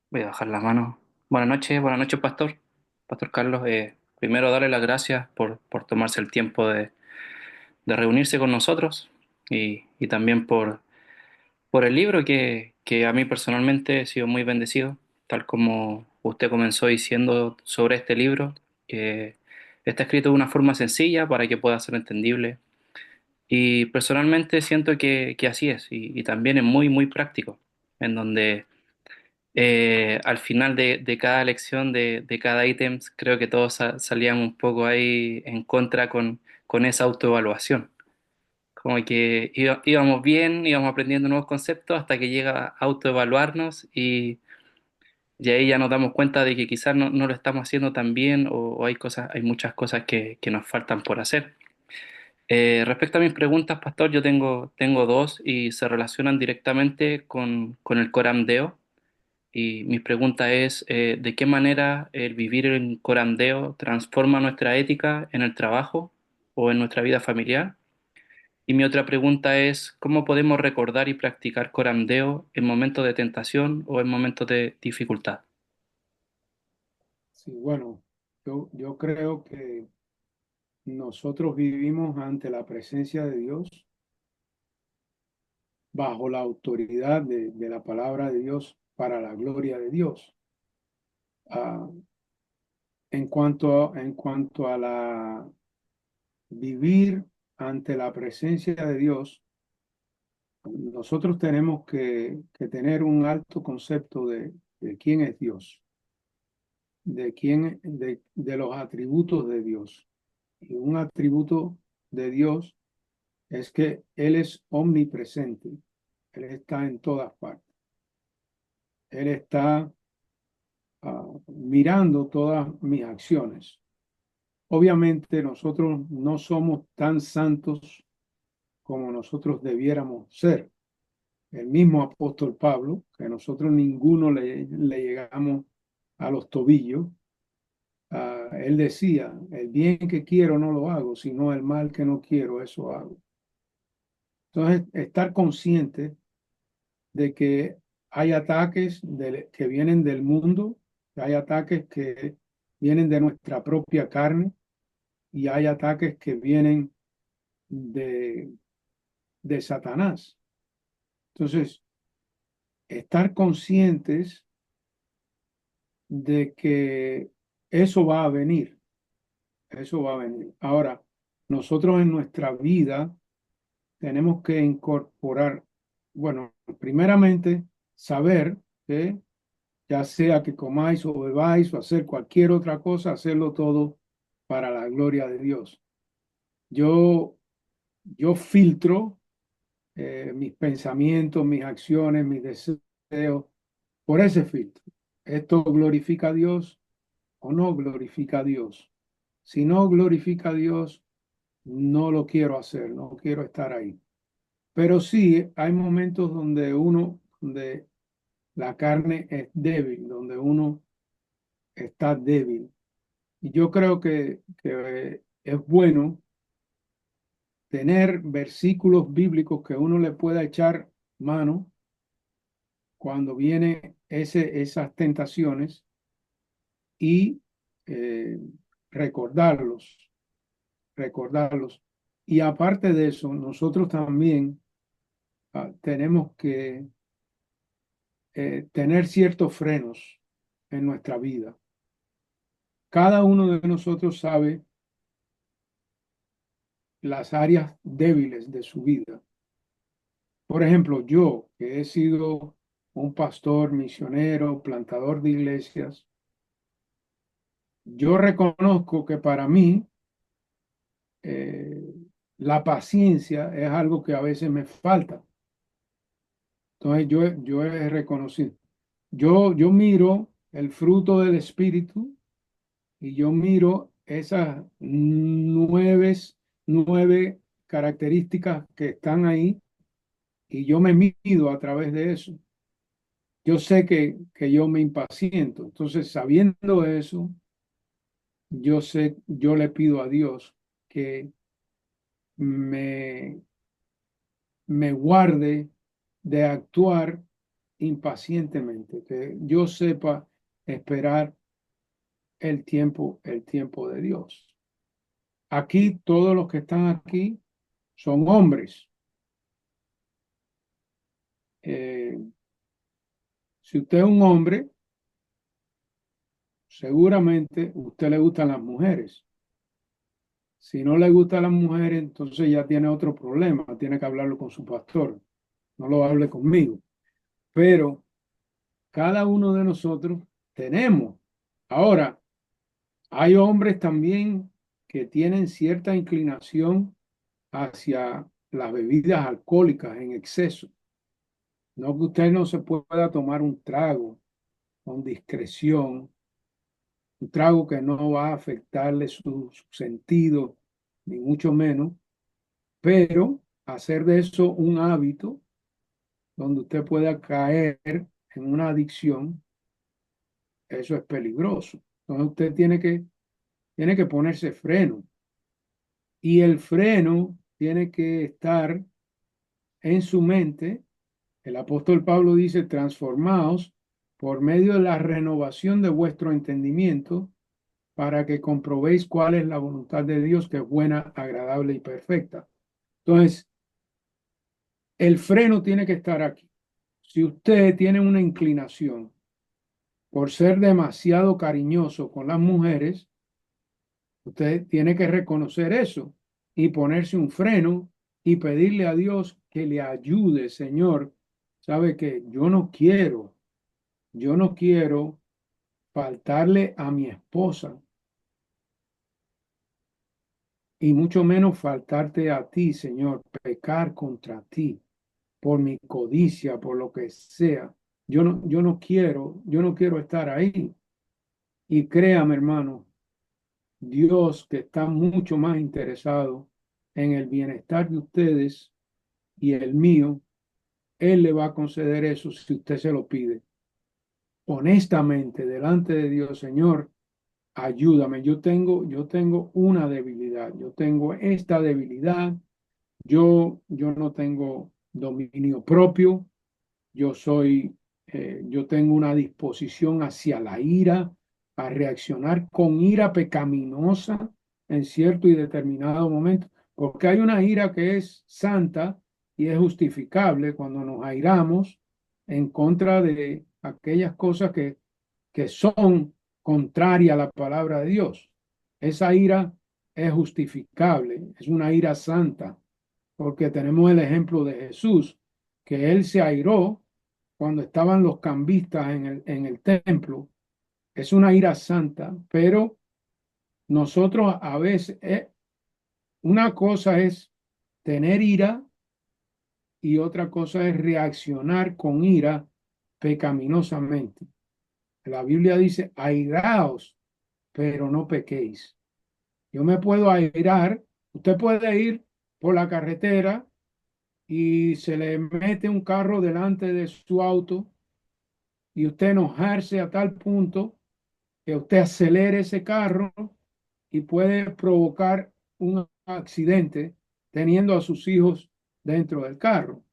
Voy a bajar la mano. Buenas noches, Pastor. Pastor Carlos, primero darle las gracias por tomarse el tiempo de reunirse con nosotros y también por el libro que a mí personalmente he sido muy bendecido, tal como usted comenzó diciendo sobre este libro, que está escrito de una forma sencilla para que pueda ser entendible. Y personalmente siento que así es, y también es muy, muy práctico, en donde al final de cada lección, de cada ítem, creo que todos salíamos un poco ahí en contra con esa autoevaluación. Como que íbamos bien, íbamos aprendiendo nuevos conceptos hasta que llega a autoevaluarnos y ahí ya nos damos cuenta de que quizás no lo estamos haciendo tan bien o hay cosas, hay muchas cosas que nos faltan por hacer. Respecto a mis preguntas, Pastor, yo tengo dos y se relacionan directamente con el Coram Deo. Y mi pregunta es, ¿de qué manera el vivir en Coram Deo transforma nuestra ética en el trabajo o en nuestra vida familiar? Y mi otra pregunta es, ¿cómo podemos recordar y practicar Coram Deo en momentos de tentación o en momentos de dificultad?
Sí, bueno, yo creo que nosotros vivimos ante la presencia de Dios bajo la autoridad de la palabra de Dios para la gloria de Dios. Ah, en cuanto a la vivir ante la presencia de Dios, nosotros tenemos que tener un alto concepto de quién es Dios, de los atributos de Dios. Y un atributo de Dios es que Él es omnipresente. Él está en todas partes. Él está mirando todas mis acciones. Obviamente nosotros no somos tan santos como nosotros debiéramos ser. El mismo apóstol Pablo, que nosotros ninguno le llegamos a los tobillos, él decía, el bien que quiero no lo hago, sino el mal que no quiero, eso hago. Entonces, estar consciente de que hay ataques que vienen del mundo, que hay ataques que vienen de nuestra propia carne y hay ataques que vienen de, de Satanás. Entonces, estar conscientes de que eso va a venir, eso va a venir. Ahora, nosotros en nuestra vida tenemos que incorporar, bueno, primeramente, saber que ya sea que comáis o bebáis o hacer cualquier otra cosa, hacerlo todo para la gloria de Dios. Yo, yo filtro mis pensamientos, mis acciones, mis deseos por ese filtro. ¿Esto glorifica a Dios o no glorifica a Dios? Si no glorifica a Dios, no lo quiero hacer, no quiero estar ahí. Pero sí, hay momentos donde la carne es débil, donde uno está débil. Y yo creo que es bueno tener versículos bíblicos que uno le pueda echar mano cuando viene esas tentaciones y eh, recordarlos, recordarlos. Y aparte de eso, nosotros también tenemos que tener ciertos frenos en nuestra vida. Cada uno de nosotros sabe las áreas débiles de su vida. Por ejemplo, yo que he sido un pastor, misionero, plantador de iglesias, yo reconozco que para mí eh, la paciencia es algo que a veces me falta. Entonces yo he reconocido. Yo miro el fruto del Espíritu y yo miro esas nueve características que están ahí y yo me mido a través de eso. Yo sé que yo me impaciento. Entonces, sabiendo eso, yo le pido a Dios que me, me guarde de actuar impacientemente, que yo sepa esperar el tiempo de Dios. Aquí, todos los que están aquí son hombres. Eh, si usted es un hombre, seguramente a usted le gustan las mujeres. Si no le gustan las mujeres, entonces ya tiene otro problema, tiene que hablarlo con su pastor, no lo hable conmigo. Pero cada uno de nosotros tenemos. Ahora, hay hombres también que tienen cierta inclinación hacia las bebidas alcohólicas en exceso. No que usted no se pueda tomar un trago con discreción, un trago que no va a afectarle su sentido, ni mucho menos, pero hacer de eso un hábito donde usted pueda caer en una adicción, eso es peligroso. Entonces usted tiene que ponerse freno. Y el freno tiene que estar en su mente. El apóstol Pablo dice, transformaos por medio de la renovación de vuestro entendimiento para que comprobéis cuál es la voluntad de Dios, que es buena, agradable y perfecta. Entonces, el freno tiene que estar aquí. Si usted tiene una inclinación por ser demasiado cariñoso con las mujeres, usted tiene que reconocer eso y ponerse un freno y pedirle a Dios que le ayude, Señor. Sabe que yo no quiero faltarle a mi esposa y mucho menos faltarte a ti, Señor, pecar contra ti por mi codicia, por lo que sea. Yo no quiero estar ahí. Y créame, hermano, Dios que está mucho más interesado en el bienestar de ustedes y el mío, Él le va a conceder eso si usted se lo pide. Honestamente, delante de Dios, Señor, ayúdame. Yo tengo una debilidad. Yo tengo esta debilidad. Yo no tengo dominio propio. Yo tengo una disposición hacia la ira, a reaccionar con ira pecaminosa en cierto y determinado momento, porque hay una ira que es santa y es justificable cuando nos airamos en contra de aquellas cosas que son contrarias a la palabra de Dios. Esa ira es justificable, es una ira santa, porque tenemos el ejemplo de Jesús, que él se airó cuando estaban los cambistas en el templo. Es una ira santa, pero nosotros a veces, una cosa es tener ira y otra cosa es reaccionar con ira pecaminosamente. La Biblia dice, airaos, pero no pequéis. Yo me puedo airar, usted puede ir por la carretera y se le mete un carro delante de su auto y usted enojarse a tal punto que usted acelere ese carro y puede provocar un accidente teniendo a sus hijos dentro del carro.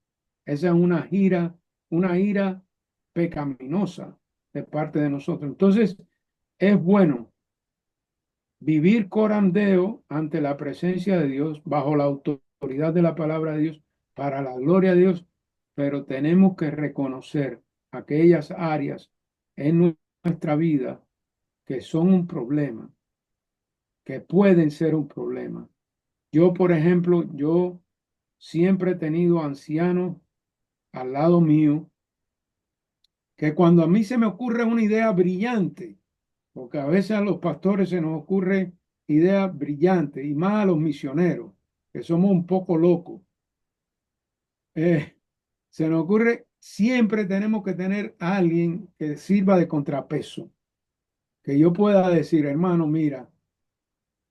Esa es una ira pecaminosa de parte de nosotros. Entonces, es bueno vivir corandeo ante la presencia de Dios, bajo la autoridad de la palabra de Dios, para la gloria de Dios, pero tenemos que reconocer aquellas áreas en nuestra vida que son un problema, que pueden ser un problema. Yo, por ejemplo, yo siempre he tenido ancianos al lado mío que cuando a mí se me ocurre una idea brillante, porque a veces a los pastores se nos ocurre ideas brillantes y más a los misioneros, que somos un poco locos, eh, se nos ocurre, siempre tenemos que tener a alguien que sirva de contrapeso, que yo pueda decir, hermano, mira,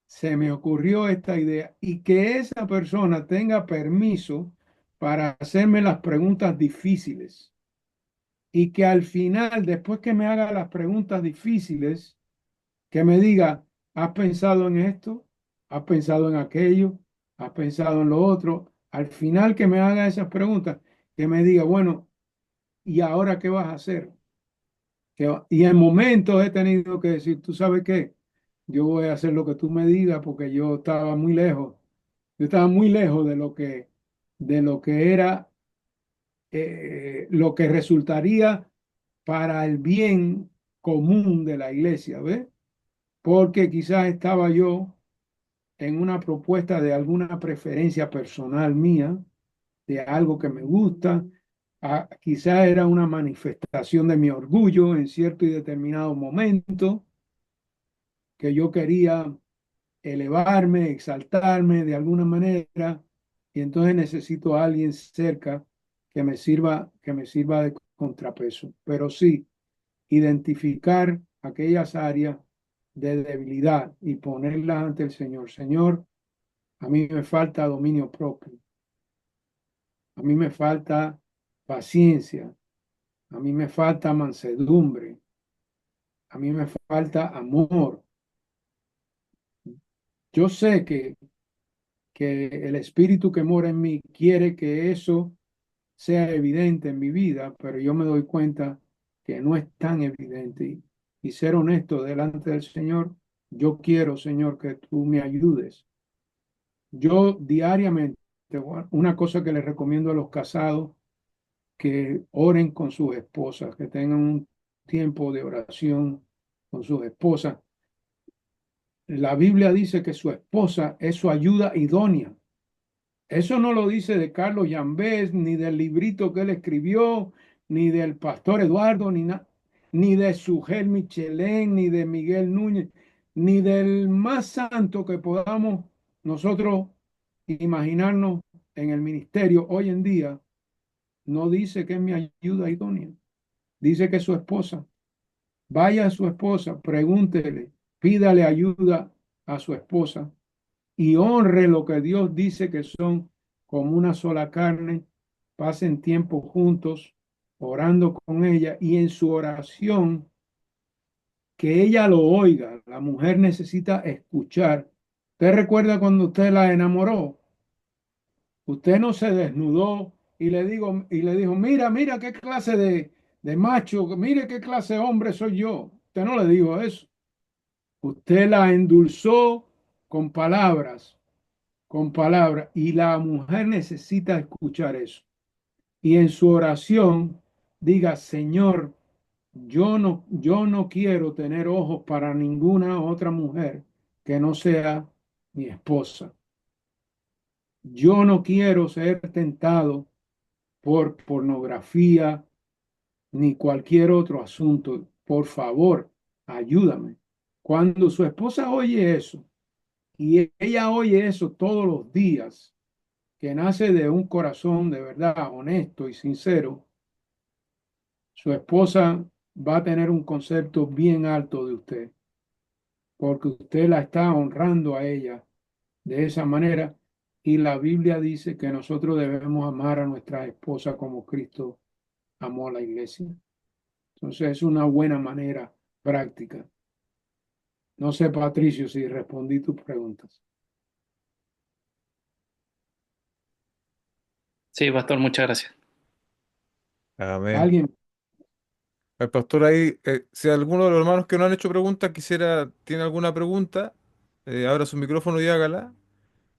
se me ocurrió esta idea y que esa persona tenga permiso para hacerme las preguntas difíciles y que al final, después que me haga las preguntas difíciles, que me diga, ¿has pensado en esto? ¿Has pensado en aquello? ¿Has pensado en lo otro? Al final que me haga esas preguntas, que me diga, bueno, ¿y ahora qué vas a hacer? Y en momentos he tenido que decir, ¿tú sabes qué? Yo voy a hacer lo que tú me digas porque yo estaba muy lejos. Yo estaba muy lejos de lo que era, lo que resultaría para el bien común de la iglesia, ¿ves? Porque quizás estaba yo en una propuesta de alguna preferencia personal mía, de algo que me gusta, quizás era una manifestación de mi orgullo en cierto y determinado momento, que yo quería elevarme, exaltarme de alguna manera, y entonces necesito a alguien cerca que me sirva de contrapeso. Pero sí, identificar aquellas áreas de debilidad y ponerlas ante el Señor. Señor, a mí me falta dominio propio, a mí me falta paciencia, a mí me falta mansedumbre, a mí me falta amor. Yo sé que el espíritu que mora en mí quiere que eso sea evidente en mi vida, pero yo me doy cuenta que no es tan evidente. Y ser honesto delante del Señor, yo quiero, Señor, que tú me ayudes. Yo diariamente, una cosa que les recomiendo a los casados, que oren con sus esposas, que tengan un tiempo de oración con sus esposas. La Biblia dice que su esposa es su ayuda idónea. Eso no lo dice de Carlos Yambés, ni del librito que él escribió, ni del pastor Eduardo, ni de Sugel Michelén, ni de Miguel Núñez, ni del más santo que podamos nosotros imaginarnos en el ministerio hoy en día. No dice que es mi ayuda idónea, dice que es su esposa. Vaya a su esposa, pregúntele, pídale ayuda a su esposa y honre lo que Dios dice que son como una sola carne, pasen tiempo juntos, orando con ella y en su oración, que ella lo oiga. La mujer necesita escuchar. ¿Usted recuerda cuando usted la enamoró? Usted no se desnudó y le dijo, mira, mira qué clase de macho, mire qué clase de hombre soy yo. Usted no le dijo eso. Usted la endulzó con palabras, con palabras, y la mujer necesita escuchar eso. Y en su oración diga, Señor, yo no quiero tener ojos para ninguna otra mujer que no sea mi esposa. Yo no quiero ser tentado por pornografía ni cualquier otro asunto. Por favor, ayúdame. Cuando su esposa oye eso, y ella oye eso todos los días, que nace de un corazón de verdad honesto y sincero, su esposa va a tener un concepto bien alto de usted, porque usted la está honrando a ella de esa manera. Y la Biblia dice que nosotros debemos amar a nuestra esposa como Cristo amó a la iglesia. Entonces es una buena manera práctica. No sé, Patricio, si respondí tus preguntas.
Sí, pastor, muchas gracias.
Amén.
¿Alguien?
El pastor ahí, si alguno de los hermanos que no han hecho preguntas tiene alguna pregunta, abra su micrófono y hágala.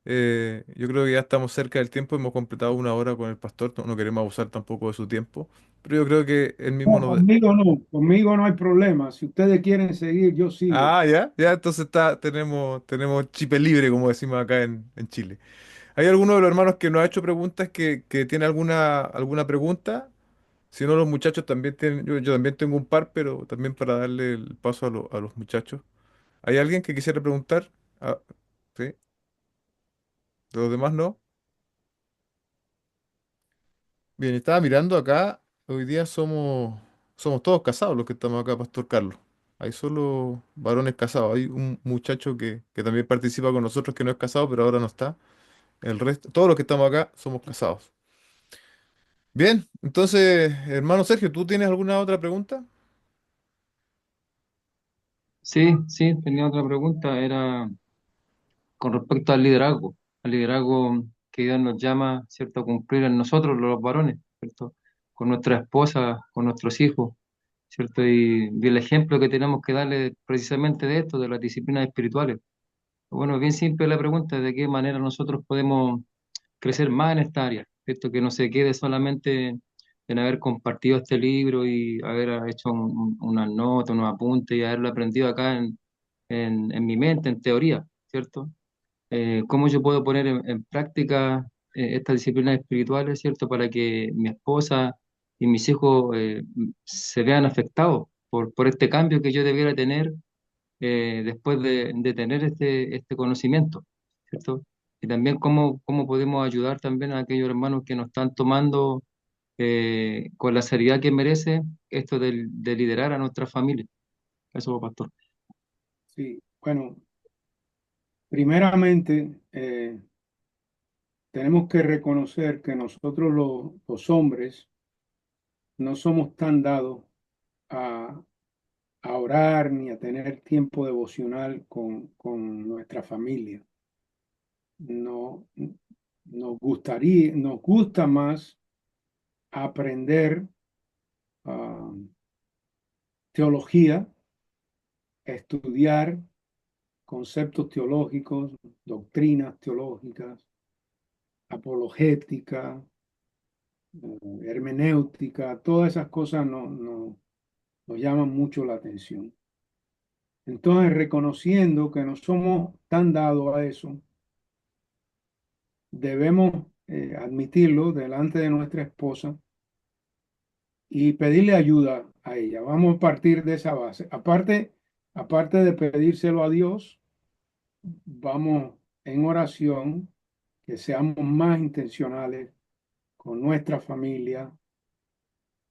Yo creo que ya estamos cerca del tiempo, hemos completado una hora con el pastor, no queremos abusar tampoco de su tiempo, pero yo creo que él mismo
No,
nos...
conmigo no hay problema. Si ustedes quieren seguir, yo sigo.
Ah, ya, entonces tenemos chipe libre, como decimos acá en Chile. ¿Hay alguno de los hermanos que nos ha hecho preguntas que tiene alguna pregunta? Si no, los muchachos también tienen, yo también tengo un par, pero también para darle el paso a los muchachos. ¿Hay alguien que quisiera preguntar? Ah, ¿sí? ¿De los demás no? Bien, estaba mirando acá, hoy día somos todos casados los que estamos acá, Pastor Carlos. Hay solo varones casados. Hay un muchacho que también participa con nosotros que no es casado, pero ahora no está. El resto, todos los que estamos acá somos casados. Bien, entonces, hermano Sergio, ¿tú tienes alguna otra pregunta?
Sí, sí, tenía otra pregunta, era con respecto al liderazgo que Dios nos llama, ¿cierto?, a cumplir en nosotros, los varones, ¿cierto? con nuestra esposa, con nuestros hijos, ¿cierto? Y el ejemplo que tenemos que darle precisamente de esto, de las disciplinas espirituales. Bueno, bien simple la pregunta, ¿de qué manera nosotros podemos crecer más en esta área? Esto que no se quede solamente en haber compartido este libro y haber hecho unas notas, unos apuntes y haberlo aprendido acá en mi mente, en teoría, ¿cierto? ¿Cómo yo puedo poner en práctica estas disciplinas espirituales, ¿cierto? Para que mi esposa y mis hijos se vean afectados por este cambio que yo debiera tener después de tener este conocimiento, ¿cierto? Y también cómo podemos ayudar también a aquellos hermanos que nos están tomando con la seriedad que merece esto de liderar a nuestra familia. Eso, pastor.
Sí, bueno, primeramente tenemos que reconocer que nosotros los hombres no somos tan dados a, a orar ni a tener tiempo devocional con nuestra familia. No, nos gusta más aprender ah, teología, estudiar conceptos teológicos, doctrinas teológicas, apologética, hermenéutica, todas esas cosas nos llaman mucho la atención. Entonces, reconociendo que no somos tan dados a eso, debemos admitirlo delante de nuestra esposa y pedirle ayuda a ella. Vamos a partir de esa base. Aparte de pedírselo a Dios, vamos en oración, que seamos más intencionales con nuestra familia.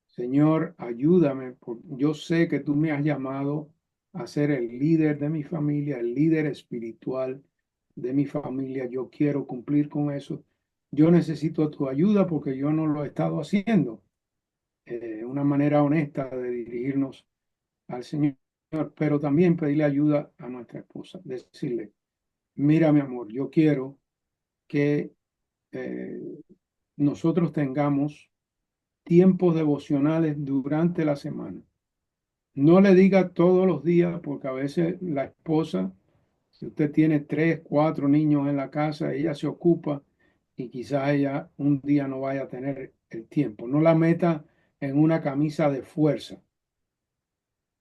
Señor, ayúdame, porque yo sé que tú me has llamado a ser el líder de mi familia, el líder espiritual de mi familia. Yo quiero cumplir con eso. Yo necesito tu ayuda porque yo no lo he estado haciendo. Una manera honesta de dirigirnos al Señor, pero también pedirle ayuda a nuestra esposa. Decirle, mira, mi amor, yo quiero que eh, nosotros tengamos tiempos devocionales durante la semana. No le diga todos los días, porque a veces la esposa, si usted tiene 3, 4 niños en la casa, ella se ocupa y quizás ella un día no vaya a tener el tiempo. No la meta en una camisa de fuerza.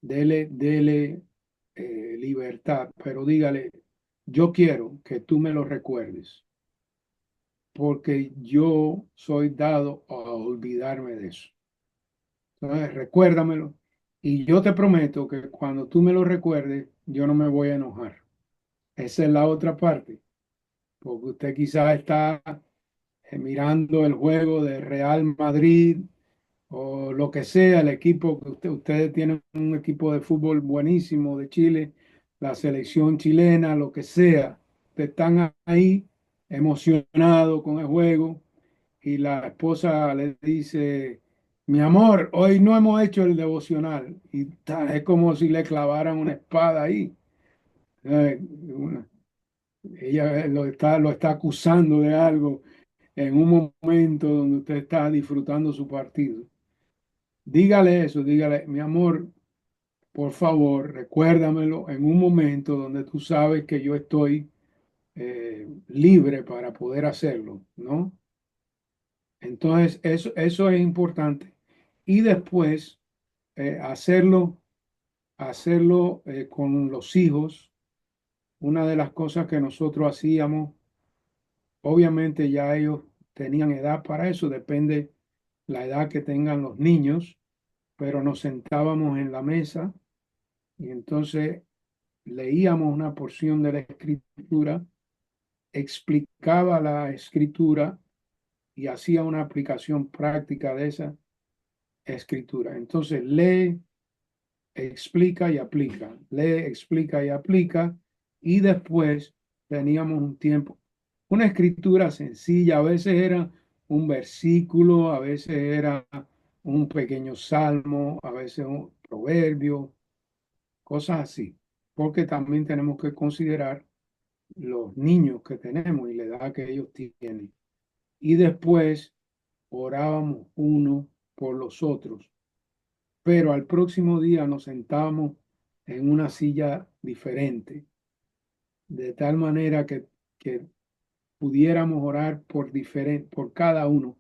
Dele libertad, pero dígale, yo quiero que tú me lo recuerdes, porque yo soy dado a olvidarme de eso. Entonces, recuérdamelo. Y yo te prometo que cuando tú me lo recuerdes, yo no me voy a enojar. Esa es la otra parte, porque usted quizás está mirando el juego de Real Madrid o lo que sea, el equipo que ustedes tienen un equipo de fútbol buenísimo de Chile, la selección chilena, lo que sea. Ustedes están ahí emocionados con el juego y la esposa le dice, mi amor, hoy no hemos hecho el devocional. Y es como si le clavaran una espada ahí. Una- Ella lo está acusando de algo en un momento donde usted está disfrutando su partido. Dígale eso, dígale, mi amor, por favor, recuérdamelo en un momento donde tú sabes que yo estoy libre para poder hacerlo, ¿no? Entonces, eso es importante. Y después, hacerlo con los hijos. Una de las cosas que nosotros hacíamos, obviamente ya ellos tenían edad para eso, depende la edad que tengan los niños, pero nos sentábamos en la mesa y entonces leíamos una porción de la escritura, explicaba la escritura y hacía una aplicación práctica de esa escritura. Entonces lee, explica y aplica, lee, explica y aplica, y después teníamos un tiempo, una escritura sencilla, a veces era un versículo, a veces era un pequeño salmo, a veces un proverbio, cosas así, porque también tenemos que considerar los niños que tenemos y la edad que ellos tienen. Y después orábamos uno por los otros, pero al próximo día nos sentamos en una silla diferente, de tal manera que pudiéramos orar por cada uno,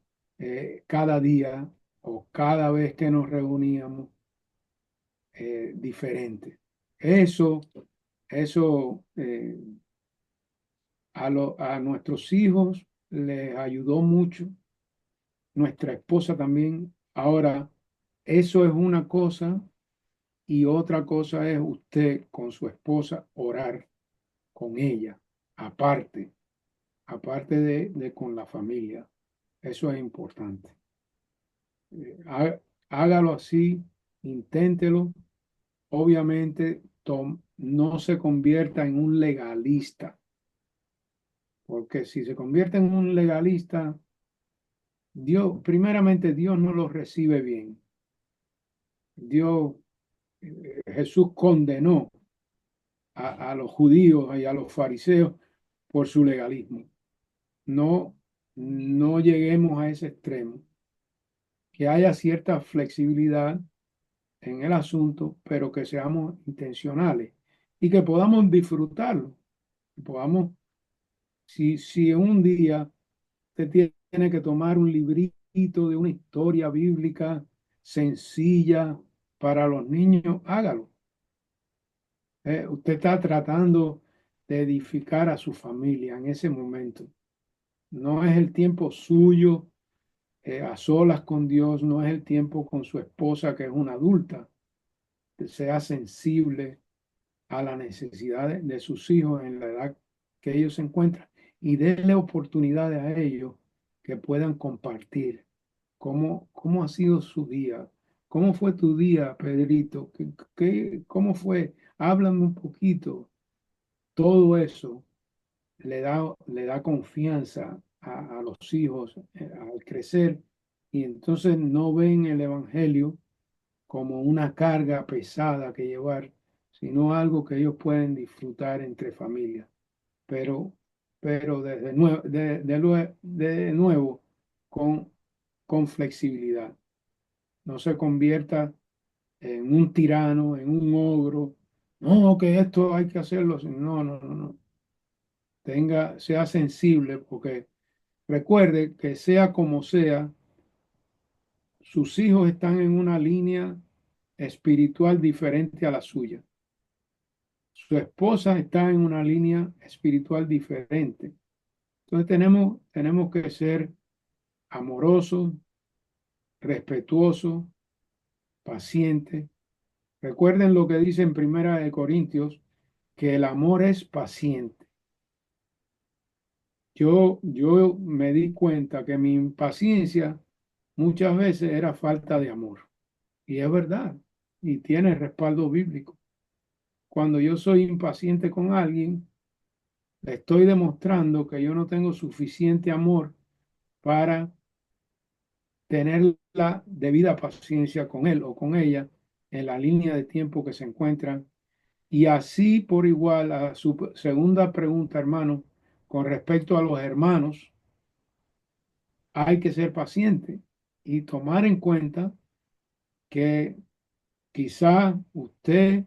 cada día o cada vez que nos reuníamos, diferente. Eso, eso a nuestros hijos les ayudó mucho, nuestra esposa también. Ahora, eso es una cosa y otra cosa es usted con su esposa orar con ella, aparte, aparte de con la familia. Eso es importante. Hágalo así, inténtelo. Obviamente, no se convierta en un legalista, porque si se convierte en un legalista, Dios, primeramente, Dios no lo recibe bien. Dios, Jesús condenó a los judíos y a los fariseos por su legalismo. No, no lleguemos a ese extremo, que haya cierta flexibilidad en el asunto, pero que seamos intencionales y que podamos disfrutarlo. Podamos, si un día usted tiene que tomar un librito de una historia bíblica sencilla para los niños, hágalo. Usted está tratando de edificar a su familia en ese momento. No es el tiempo suyo a solas con Dios, no es el tiempo con su esposa que es una adulta. Sea sensible a la necesidad de sus hijos en la edad que ellos se encuentran y denle oportunidades a ellos que puedan compartir cómo ha sido su día. ¿Cómo fue tu día, Pedrito? ¿Cómo fue? Háblame un poquito. Todo eso le da confianza a los hijos al crecer y entonces no ven el Evangelio como una carga pesada que llevar, sino algo que ellos pueden disfrutar entre familias. Pero, pero de nuevo con flexibilidad. No se convierta en un tirano, en un ogro. No, que esto hay que hacerlo. No, no, no, no. Sea sensible, porque recuerde que sea como sea, sus hijos están en una línea espiritual diferente a la suya. Su esposa está en una línea espiritual diferente. Entonces tenemos que ser amorosos, respetuosos, pacientes. Recuerden lo que dice en Primera de Corintios, que el amor es paciente. Yo me di cuenta que mi impaciencia muchas veces era falta de amor. Y es verdad, y tiene respaldo bíblico. Cuando yo soy impaciente con alguien, le estoy demostrando que yo no tengo suficiente amor para tener la debida paciencia con él o con ella en la línea de tiempo que se encuentran. Y así por igual a su segunda pregunta, hermano, con respecto a los hermanos, hay que ser paciente y tomar en cuenta que quizá usted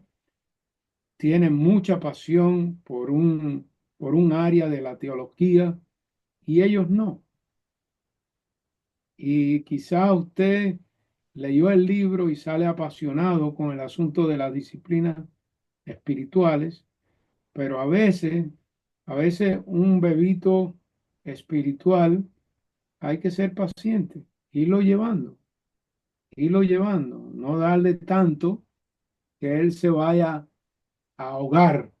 tiene mucha pasión por un área de la teología y ellos no. Y quizá usted leyó el libro y sale apasionado con el asunto de las disciplinas espirituales, pero a veces un bebito espiritual hay que ser paciente, irlo llevando, no darle tanto que él se vaya a ahogar.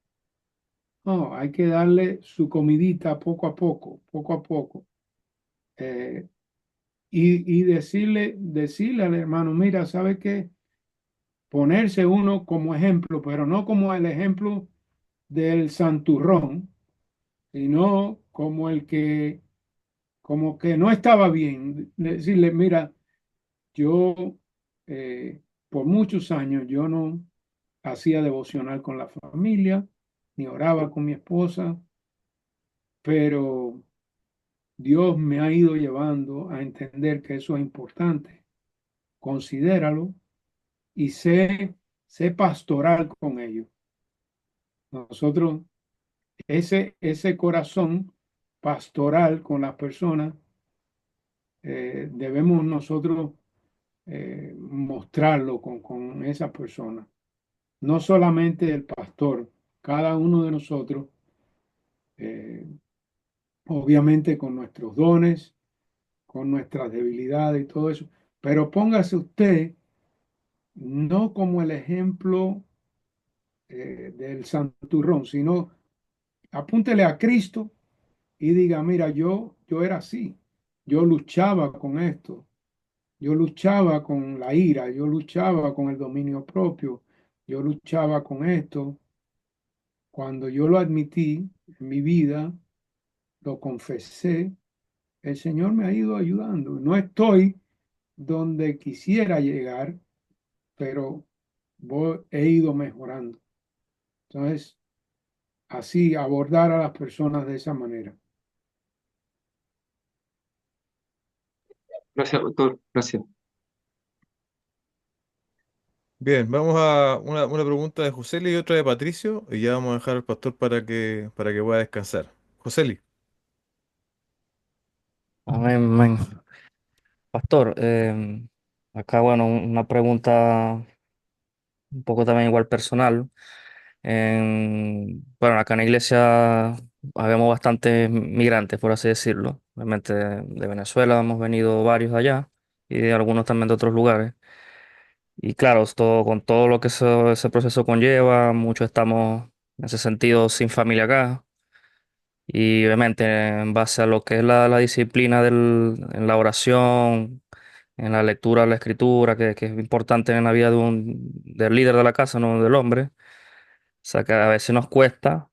No, hay que darle su comidita poco a poco, poco a poco. Eh, y decirle al hermano, mira, ¿sabe qué? Ponerse uno como ejemplo, pero no como el ejemplo del santurrón, sino como que no estaba bien. Decirle, mira, yo por muchos años yo no hacía devocional con la familia, ni oraba con mi esposa, pero Dios me ha ido llevando a entender que eso es importante considéralo y sé pastoral con ellos. Nosotros, ese corazón pastoral con las personas, debemos nosotros mostrarlo con esas personas. No solamente el pastor, cada uno de nosotros, eh, obviamente con nuestros dones, con nuestras debilidades y todo eso, pero póngase usted no como el ejemplo del santurrón, sino apúntele a Cristo y diga, mira, yo era así, yo luchaba con esto, yo luchaba con la ira, yo luchaba con el dominio propio, yo luchaba con esto. Cuando yo lo admití en mi vida, lo confesé, el Señor me ha ido ayudando. No estoy donde quisiera llegar, pero he ido mejorando. Entonces, así abordar a las personas de esa manera.
Gracias, doctor. Gracias.
Bien, vamos a una pregunta de Joseli y otra de Patricio, y ya vamos a dejar al pastor para que pueda descansar. Joseli.
Amén, amén. Pastor, acá, bueno, una pregunta un poco también igual personal. Bueno, acá en la iglesia habemos bastantes migrantes, por así decirlo. Obviamente de Venezuela hemos venido varios de allá y de algunos también de otros lugares. Y claro, todo, con todo lo que ese proceso conlleva, muchos estamos en ese sentido sin familia acá. Y obviamente en base a lo que es la disciplina en la oración, en la lectura de la escritura, que es importante en la vida del líder de la casa, no del hombre. O sea que a veces nos cuesta,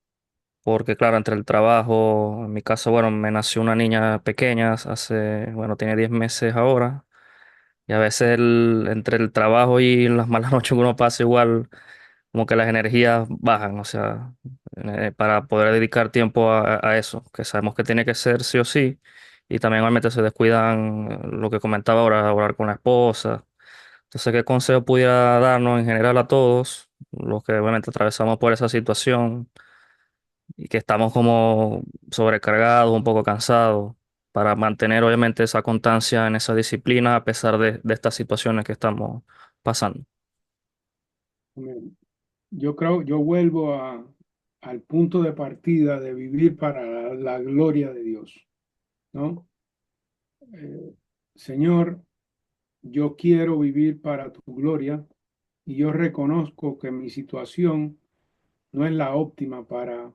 porque claro, entre el trabajo, en mi caso, bueno, me nació una niña pequeña bueno, tiene 10 meses ahora. Y a veces entre el trabajo y las malas noches que uno pasa igual, como que las energías bajan, o sea, para poder dedicar tiempo a eso, que sabemos que tiene que ser sí o sí. Y también obviamente se descuidan lo que comentaba ahora, hablar con la esposa. Entonces, ¿qué consejo pudiera darnos en general a todos, los que obviamente atravesamos por esa situación y que estamos como sobrecargados, un poco cansados, para mantener obviamente esa constancia en esa disciplina a pesar de estas situaciones que estamos pasando?
Amén. Yo creo, yo vuelvo al punto de partida de vivir para la gloria de Dios, ¿no? Eh, Señor, yo quiero vivir para tu gloria y yo reconozco que mi situación no es la óptima para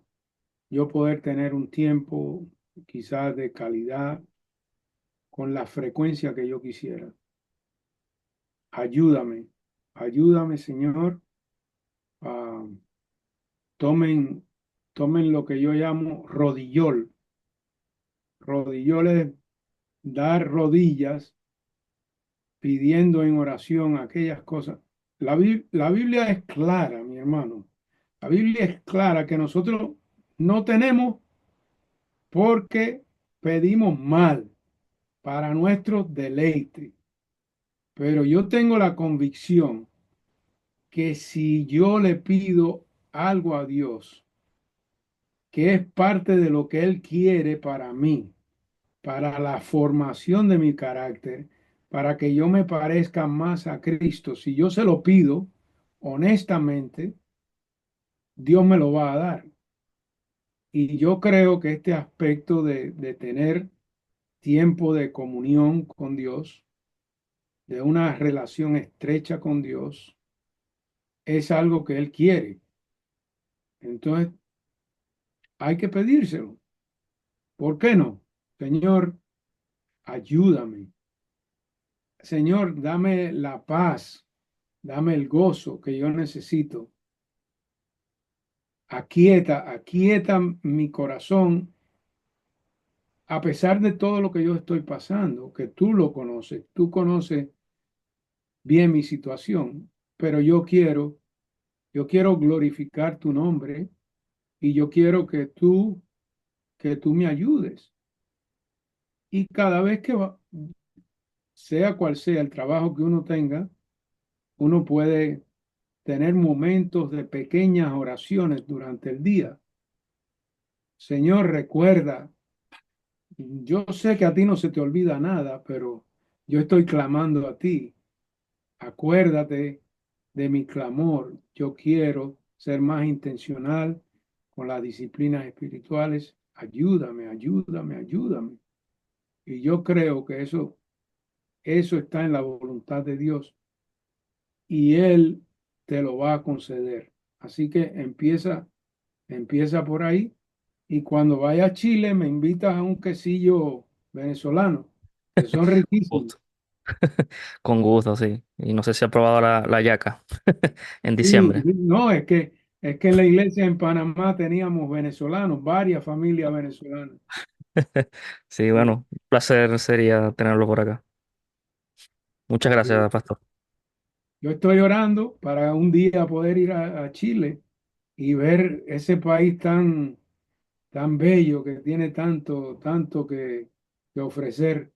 yo poder tener un tiempo quizás de calidad con la frecuencia que yo quisiera. Ayúdame, ayúdame, Señor. ah, tomen, tomen lo que yo llamo rodillol. Rodillol es dar rodillas pidiendo en oración aquellas cosas. La Biblia es clara, mi hermano. La Biblia es clara que nosotros no tenemos porque pedimos mal para nuestro deleite. Pero yo tengo la convicción que si yo le pido algo a Dios, que es parte de lo que Él quiere para mí, para la formación de mi carácter, para que yo me parezca más a Cristo, si yo se lo pido honestamente, Dios me lo va a dar. Y yo creo que este aspecto de tener tiempo de comunión con Dios, de una relación estrecha con Dios, es algo que Él quiere. Entonces, hay que pedírselo. ¿Por qué no? Señor, ayúdame. Señor, dame la paz, dame el gozo que yo necesito. Aquieta, aquieta mi corazón a pesar de todo lo que yo estoy pasando, que tú conoces bien mi situación, pero yo quiero glorificar tu nombre y yo quiero que tú me ayudes. Y cada vez sea cual sea el trabajo que uno tenga, uno puede tener momentos de pequeñas oraciones durante el día. Señor, recuerda, yo sé que a ti no se te olvida nada, pero yo estoy clamando a ti. Acuérdate de mi clamor. Yo quiero ser más intencional con las disciplinas espirituales. Ayúdame, ayúdame, ayúdame. Y yo creo que eso está en la voluntad de Dios y Él te lo va a conceder. Así que empieza por ahí y cuando vaya a Chile me invitas a un quesillo venezolano, que son riquísimos.
Gusto. Con gusto, sí. Y no sé si ha probado la yaca en
Sí,
diciembre.
no, es que en la iglesia en Panamá teníamos venezolanos, varias familias venezolanas.
Sí,
Sí.
bueno, un placer sería tenerlo por acá. Muchas
Sí.
gracias, Pastor.
Yo estoy orando para un día poder ir a Chile y ver ese país tan bello que tiene tanto que ofrecer.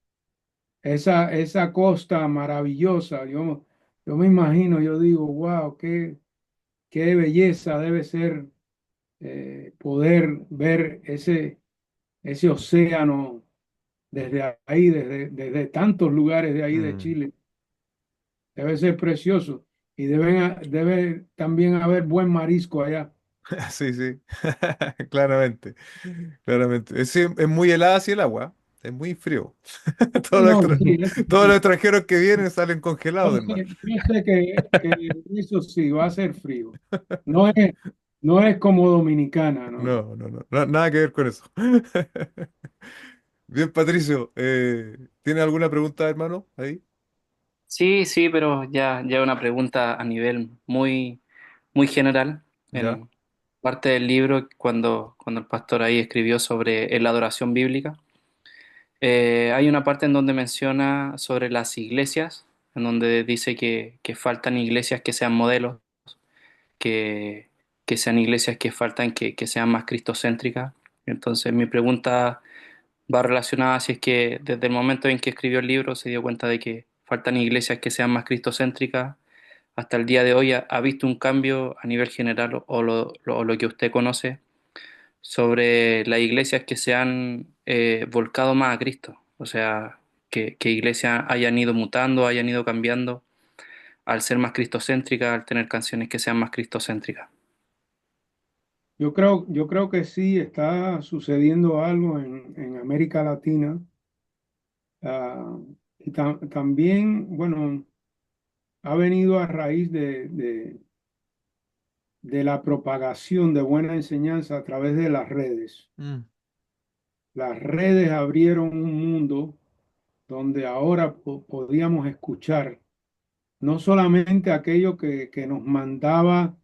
Esa costa maravillosa, yo me imagino, yo digo, wow, qué belleza debe ser poder ver ese océano desde ahí, desde tantos lugares de ahí de
Mm.
Chile. Debe ser precioso y debe también haber buen marisco allá.
Sí, sí, claramente, claramente. Sí, es muy helada así el agua, es muy frío.
Sí,
Todos los,
no,
extra-
sí, eso
todos los
sí.
extranjeros que vienen salen
Yo
congelados del mar.
sé, yo sé que eso sí va a ser frío. No es, no es como Dominicana, ¿no?
No, no, no, nada que ver con eso. Bien, Patricio, ¿tiene alguna pregunta, hermano? Ahí,
Sí, sí, pero ya una pregunta a nivel muy general.
ya.
En parte del libro, cuando el pastor ahí escribió sobre la adoración bíblica, hay una parte en donde menciona sobre las iglesias, en donde dice que faltan iglesias que sean modelos, que, que sean iglesias que faltan que sean más cristocéntricas. Entonces mi pregunta va relacionada si es que desde el momento en que escribió el libro se dio cuenta de que faltan iglesias que sean más cristocéntricas. Hasta el día de hoy ha visto un cambio a nivel general o lo que usted conoce sobre las iglesias que se han volcado más a Cristo. O sea, que iglesias hayan ido mutando, hayan ido cambiando al ser más cristocéntricas, al tener canciones que sean más cristocéntricas.
Yo creo que sí está sucediendo algo en América Latina. Ah, y también, bueno, ha venido a raíz de la propagación de buena enseñanza a través de las redes.
Mm,
Las redes abrieron un mundo donde ahora podíamos escuchar no solamente aquello que nos mandaba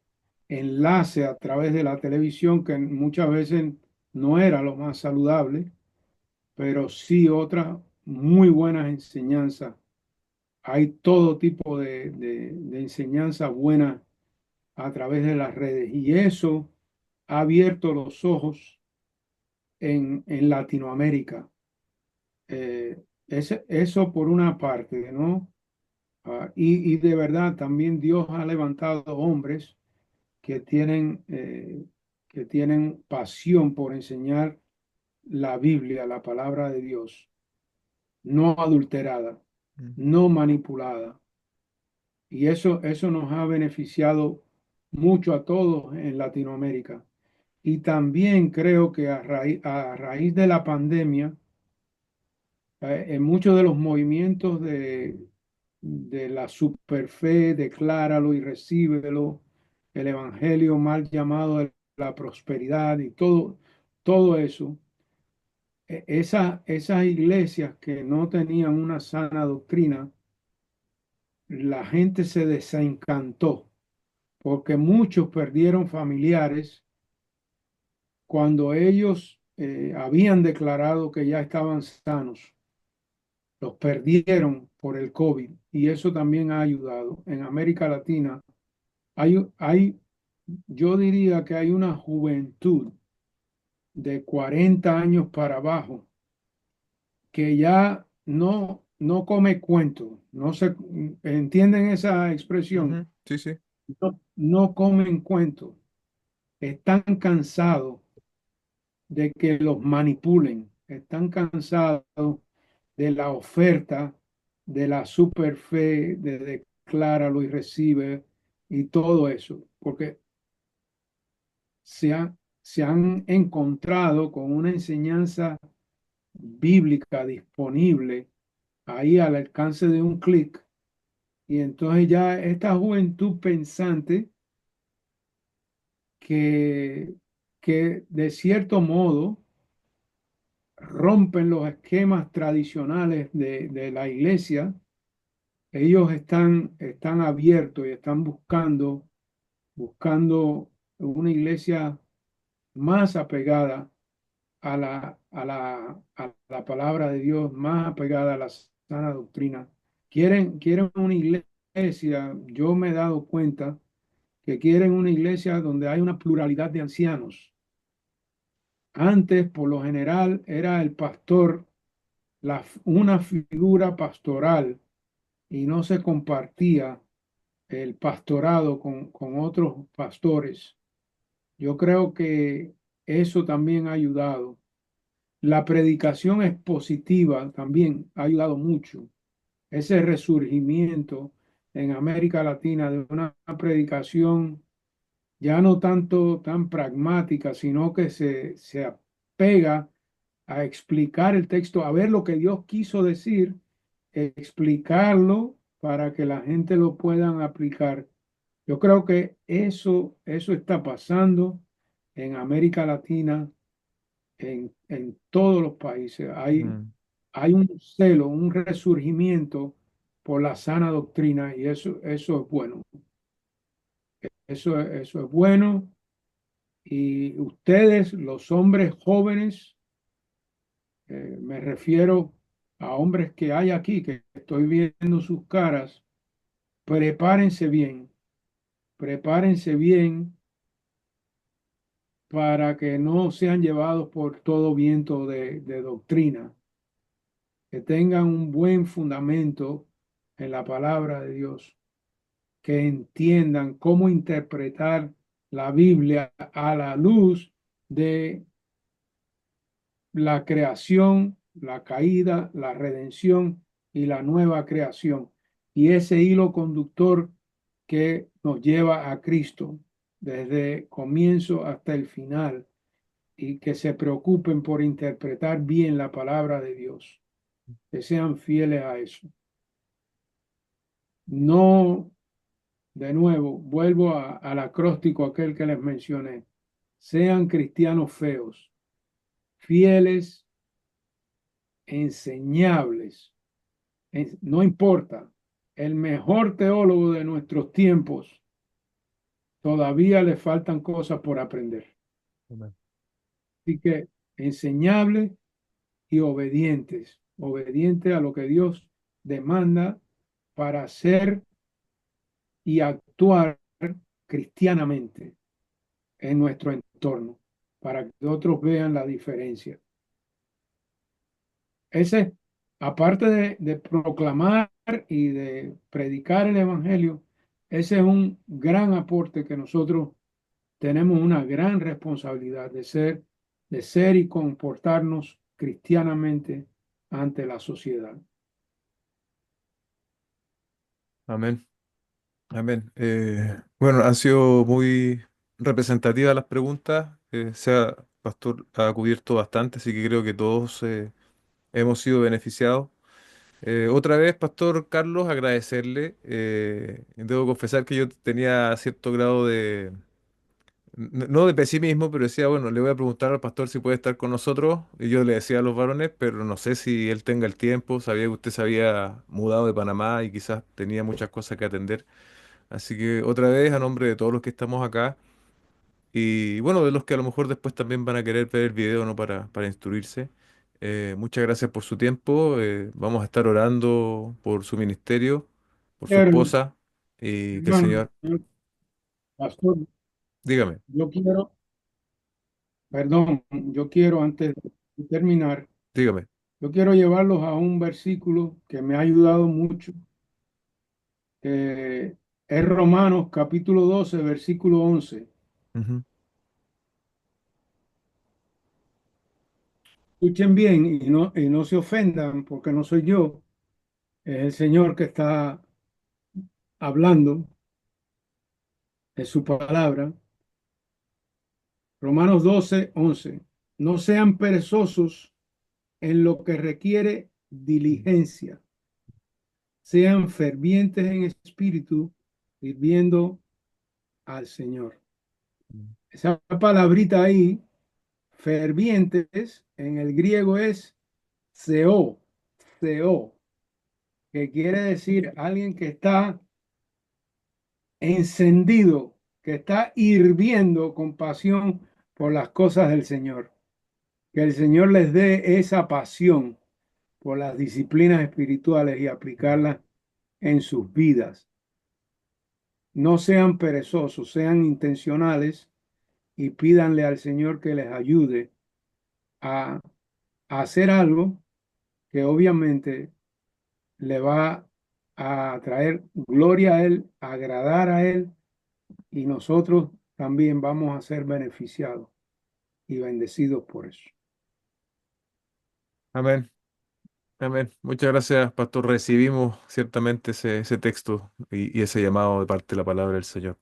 enlace a través de la televisión, que muchas veces no era lo más saludable, pero sí otras muy buenas enseñanzas. Hay todo tipo de enseñanza buena a través de las redes y eso ha abierto los ojos en Latinoamérica. Eso por una parte, ¿no? Y de verdad también Dios ha levantado hombres que tienen pasión por enseñar la Biblia, la palabra de Dios, no adulterada,
mm.
no manipulada. Y eso nos ha beneficiado mucho a todos en Latinoamérica. Y también creo que a raíz de la pandemia, en muchos de los movimientos de la superfe, decláralo y recíbelo, el evangelio mal llamado de la prosperidad y todo eso, esas iglesias que no tenían una sana doctrina, la gente se desencantó porque muchos perdieron familiares cuando ellos habían declarado que ya estaban sanos. Los perdieron por el COVID y eso también ha ayudado. En América Latina yo diría que hay una juventud de 40 años para abajo que ya no come cuento. No se, ¿entienden esa expresión?
Ujú, sí, sí.
No, no comen cuento. Están cansados de que los manipulen. Están cansados de la oferta, de la super fe, de decláralo y recibe y todo eso, porque se han encontrado con una enseñanza bíblica disponible ahí al alcance de un clic. Y entonces ya esta juventud pensante que, que de cierto modo rompen los esquemas tradicionales de la iglesia, ellos están abiertos y están buscando una iglesia más apegada a la palabra de Dios, más apegada a la sana doctrina. Quieren una iglesia, yo me he dado cuenta que quieren una iglesia donde hay una pluralidad de ancianos. Antes, por lo general, era el pastor una figura pastoral y no se compartía el pastorado con otros pastores. Yo creo que eso también ha ayudado. La predicación expositiva también ha ayudado mucho. Ese resurgimiento en América Latina de una predicación ya no tanto tan pragmática, sino que se apega a explicar el texto, a ver lo que Dios quiso decir, explicarlo para que la gente lo puedan aplicar. Yo creo que eso está pasando en América Latina, en todos los países.
Mm,
Hay un celo, un resurgimiento por la sana doctrina y eso es bueno. Eso es bueno. Y ustedes, los hombres jóvenes, me refiero a hombres que hay aquí, que estoy viendo sus caras, prepárense bien, prepárense bien para que no sean llevados por todo viento de doctrina, que tengan un buen fundamento en la palabra de Dios, que entiendan cómo interpretar la Biblia a la luz de la creación, la caída, la redención y la nueva creación. Y ese hilo conductor que nos lleva a Cristo desde comienzo hasta el final y que se preocupen por interpretar bien la palabra de Dios, que sean fieles a eso. No, de nuevo, vuelvo al acróstico aquel que les mencioné. Sean cristianos feos, fieles, enseñables. No importa, el mejor teólogo de nuestros tiempos todavía le faltan cosas por aprender.
amén.
Así que enseñables y obedientes, obedientes a lo que Dios demanda para hacer y actuar cristianamente en nuestro entorno, para que otros vean la diferencia. Ese, aparte de proclamar y de predicar el Evangelio, ese es un gran aporte que nosotros tenemos una gran responsabilidad de ser y comportarnos cristianamente ante la sociedad.
Amén. Amén. Bueno, han sido muy representativas las preguntas. Pastor ha cubierto bastante, así que creo que todos hemos sido beneficiados. Otra vez, Pastor Carlos, agradecerle. Debo confesar que yo tenía cierto grado de, no de pesimismo, pero decía, bueno, le voy a preguntar al pastor si puede estar con nosotros. Y yo le decía a los varones, pero no sé si él tenga el tiempo. Sabía que usted se había mudado de Panamá y quizás tenía muchas cosas que atender. Así que otra vez, a nombre de todos los que estamos acá, y bueno, de los que a lo mejor después también van a querer ver el video, ¿no? Para instruirse. Muchas gracias por su tiempo. Vamos a estar orando por su ministerio, por su
Pero,
esposa, y que el
hermano,
Señor,
pastor,
dígame,
yo quiero, perdón, yo quiero antes de terminar,
dígame.
Yo quiero llevarlos a un versículo que me ha ayudado mucho, que es Romanos capítulo 12, versículo 11.
Ujú.
Escuchen bien y no se ofendan porque no soy yo, es el Señor que está hablando, es su palabra. Romanos 12, 11. No sean perezosos en lo que requiere diligencia, sean fervientes en espíritu, sirviendo al Señor. Esa palabrita ahí, fervientes, en el griego es seo, seo, que quiere decir alguien que está encendido, que está hirviendo con pasión por las cosas del Señor. Que el Señor les dé esa pasión por las disciplinas espirituales y aplicarlas en sus vidas. No sean perezosos, sean intencionales y pídanle al Señor que les ayude a, a hacer algo que obviamente le va a traer gloria a Él, agradar a Él y nosotros también vamos a ser beneficiados y bendecidos por eso.
Amén. Amén. Muchas gracias, pastor. Recibimos ciertamente ese texto y ese llamado de parte de la palabra del Señor.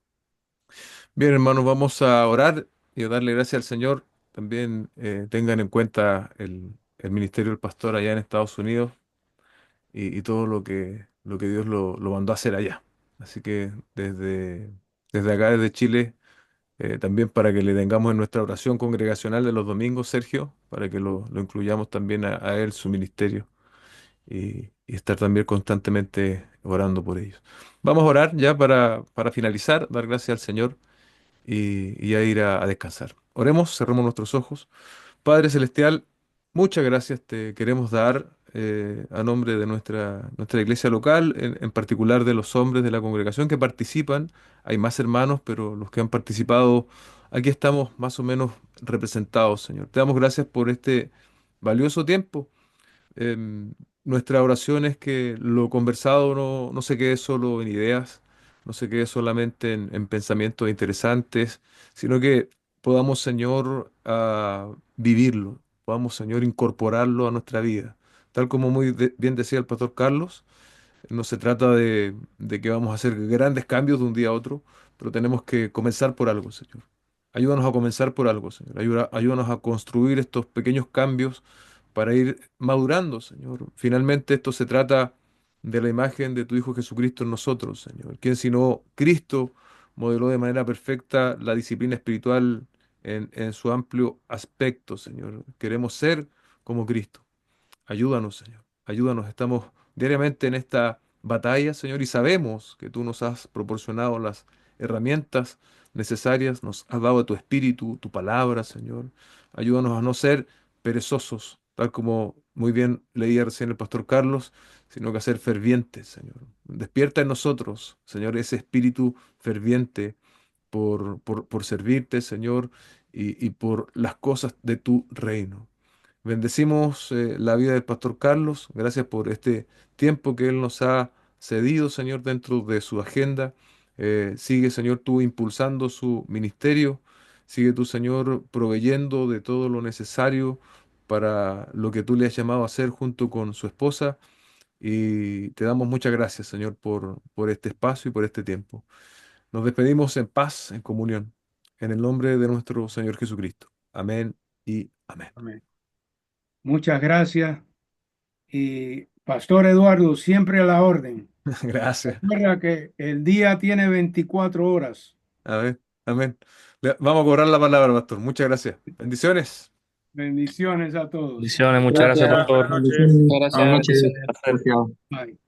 Bien, hermanos, vamos a orar y a darle gracias al Señor. También tengan en cuenta el ministerio del pastor allá en Estados Unidos y todo lo que Dios lo mandó a hacer allá. Así que desde acá, desde Chile, también para que le tengamos en nuestra oración congregacional de los domingos, Sergio, para que lo incluyamos también a él, su ministerio, y estar también constantemente orando por ellos. Vamos a orar ya para finalizar, dar gracias al Señor y ya ir a descansar. Oremos, cerremos nuestros ojos. Padre Celestial, muchas gracias te queremos dar a nombre de nuestra iglesia local, en particular de los hombres de la congregación que participan. Hay más hermanos, pero los que han participado, aquí estamos más o menos representados, Señor. Te damos gracias por este valioso tiempo. Em, Nuestra oración es que lo conversado no se quede solo en ideas, no se quede solamente en pensamientos interesantes, sino que podamos, Señor, vivirlo, podamos, Señor, incorporarlo a nuestra vida. Tal como bien decía el pastor Carlos, no se trata de que vamos a hacer grandes cambios de un día a otro, pero tenemos que comenzar por algo, Señor. Ayúdanos a comenzar por algo, Señor. Ayúdanos a construir estos pequeños cambios para ir madurando, Señor. Finalmente esto se trata de la imagen de tu Hijo Jesucristo en nosotros, Señor. Quien sino Cristo modeló de manera perfecta la disciplina espiritual en su amplio aspecto, Señor. Queremos ser como Cristo. Ayúdanos, Señor. Ayúdanos. Estamos diariamente en esta batalla, Señor, y sabemos que tú nos has proporcionado las herramientas necesarias, nos has dado tu espíritu, tu palabra, Señor. Ayúdanos a no ser perezosos, tal como muy bien leía recién el pastor Carlos, sino que a ser fervientes, Señor. Despierta en nosotros, Señor, ese espíritu ferviente por servirte, Señor, y por las cosas de tu reino. Bendecimos la vida del pastor Carlos. Gracias por este tiempo que él nos ha cedido, Señor, dentro de su agenda. Sigue, Señor, tú impulsando su ministerio. Sigue tú, Señor, proveyendo de todo lo necesario para lo que tú le has llamado a hacer junto con su esposa. Y te damos muchas gracias, Señor, por este espacio y por este tiempo. Nos despedimos en paz, en comunión, en el nombre de nuestro Señor Jesucristo. Amén y amén.
Amén. Muchas gracias. Y Pastor Eduardo, siempre a la orden.
Gracias.
Recuerda que el día tiene 24 horas.
Amén. Amén. Vamos a cobrar la palabra, pastor. Muchas gracias. Bendiciones.
Bendiciones a todos.
Bendiciones, muchas gracias,
Gracias.
Buenas
pastor.
noches.
Bendiciones. Buenas
Gracias.
noches.
Placer.
Confiado.
Bye.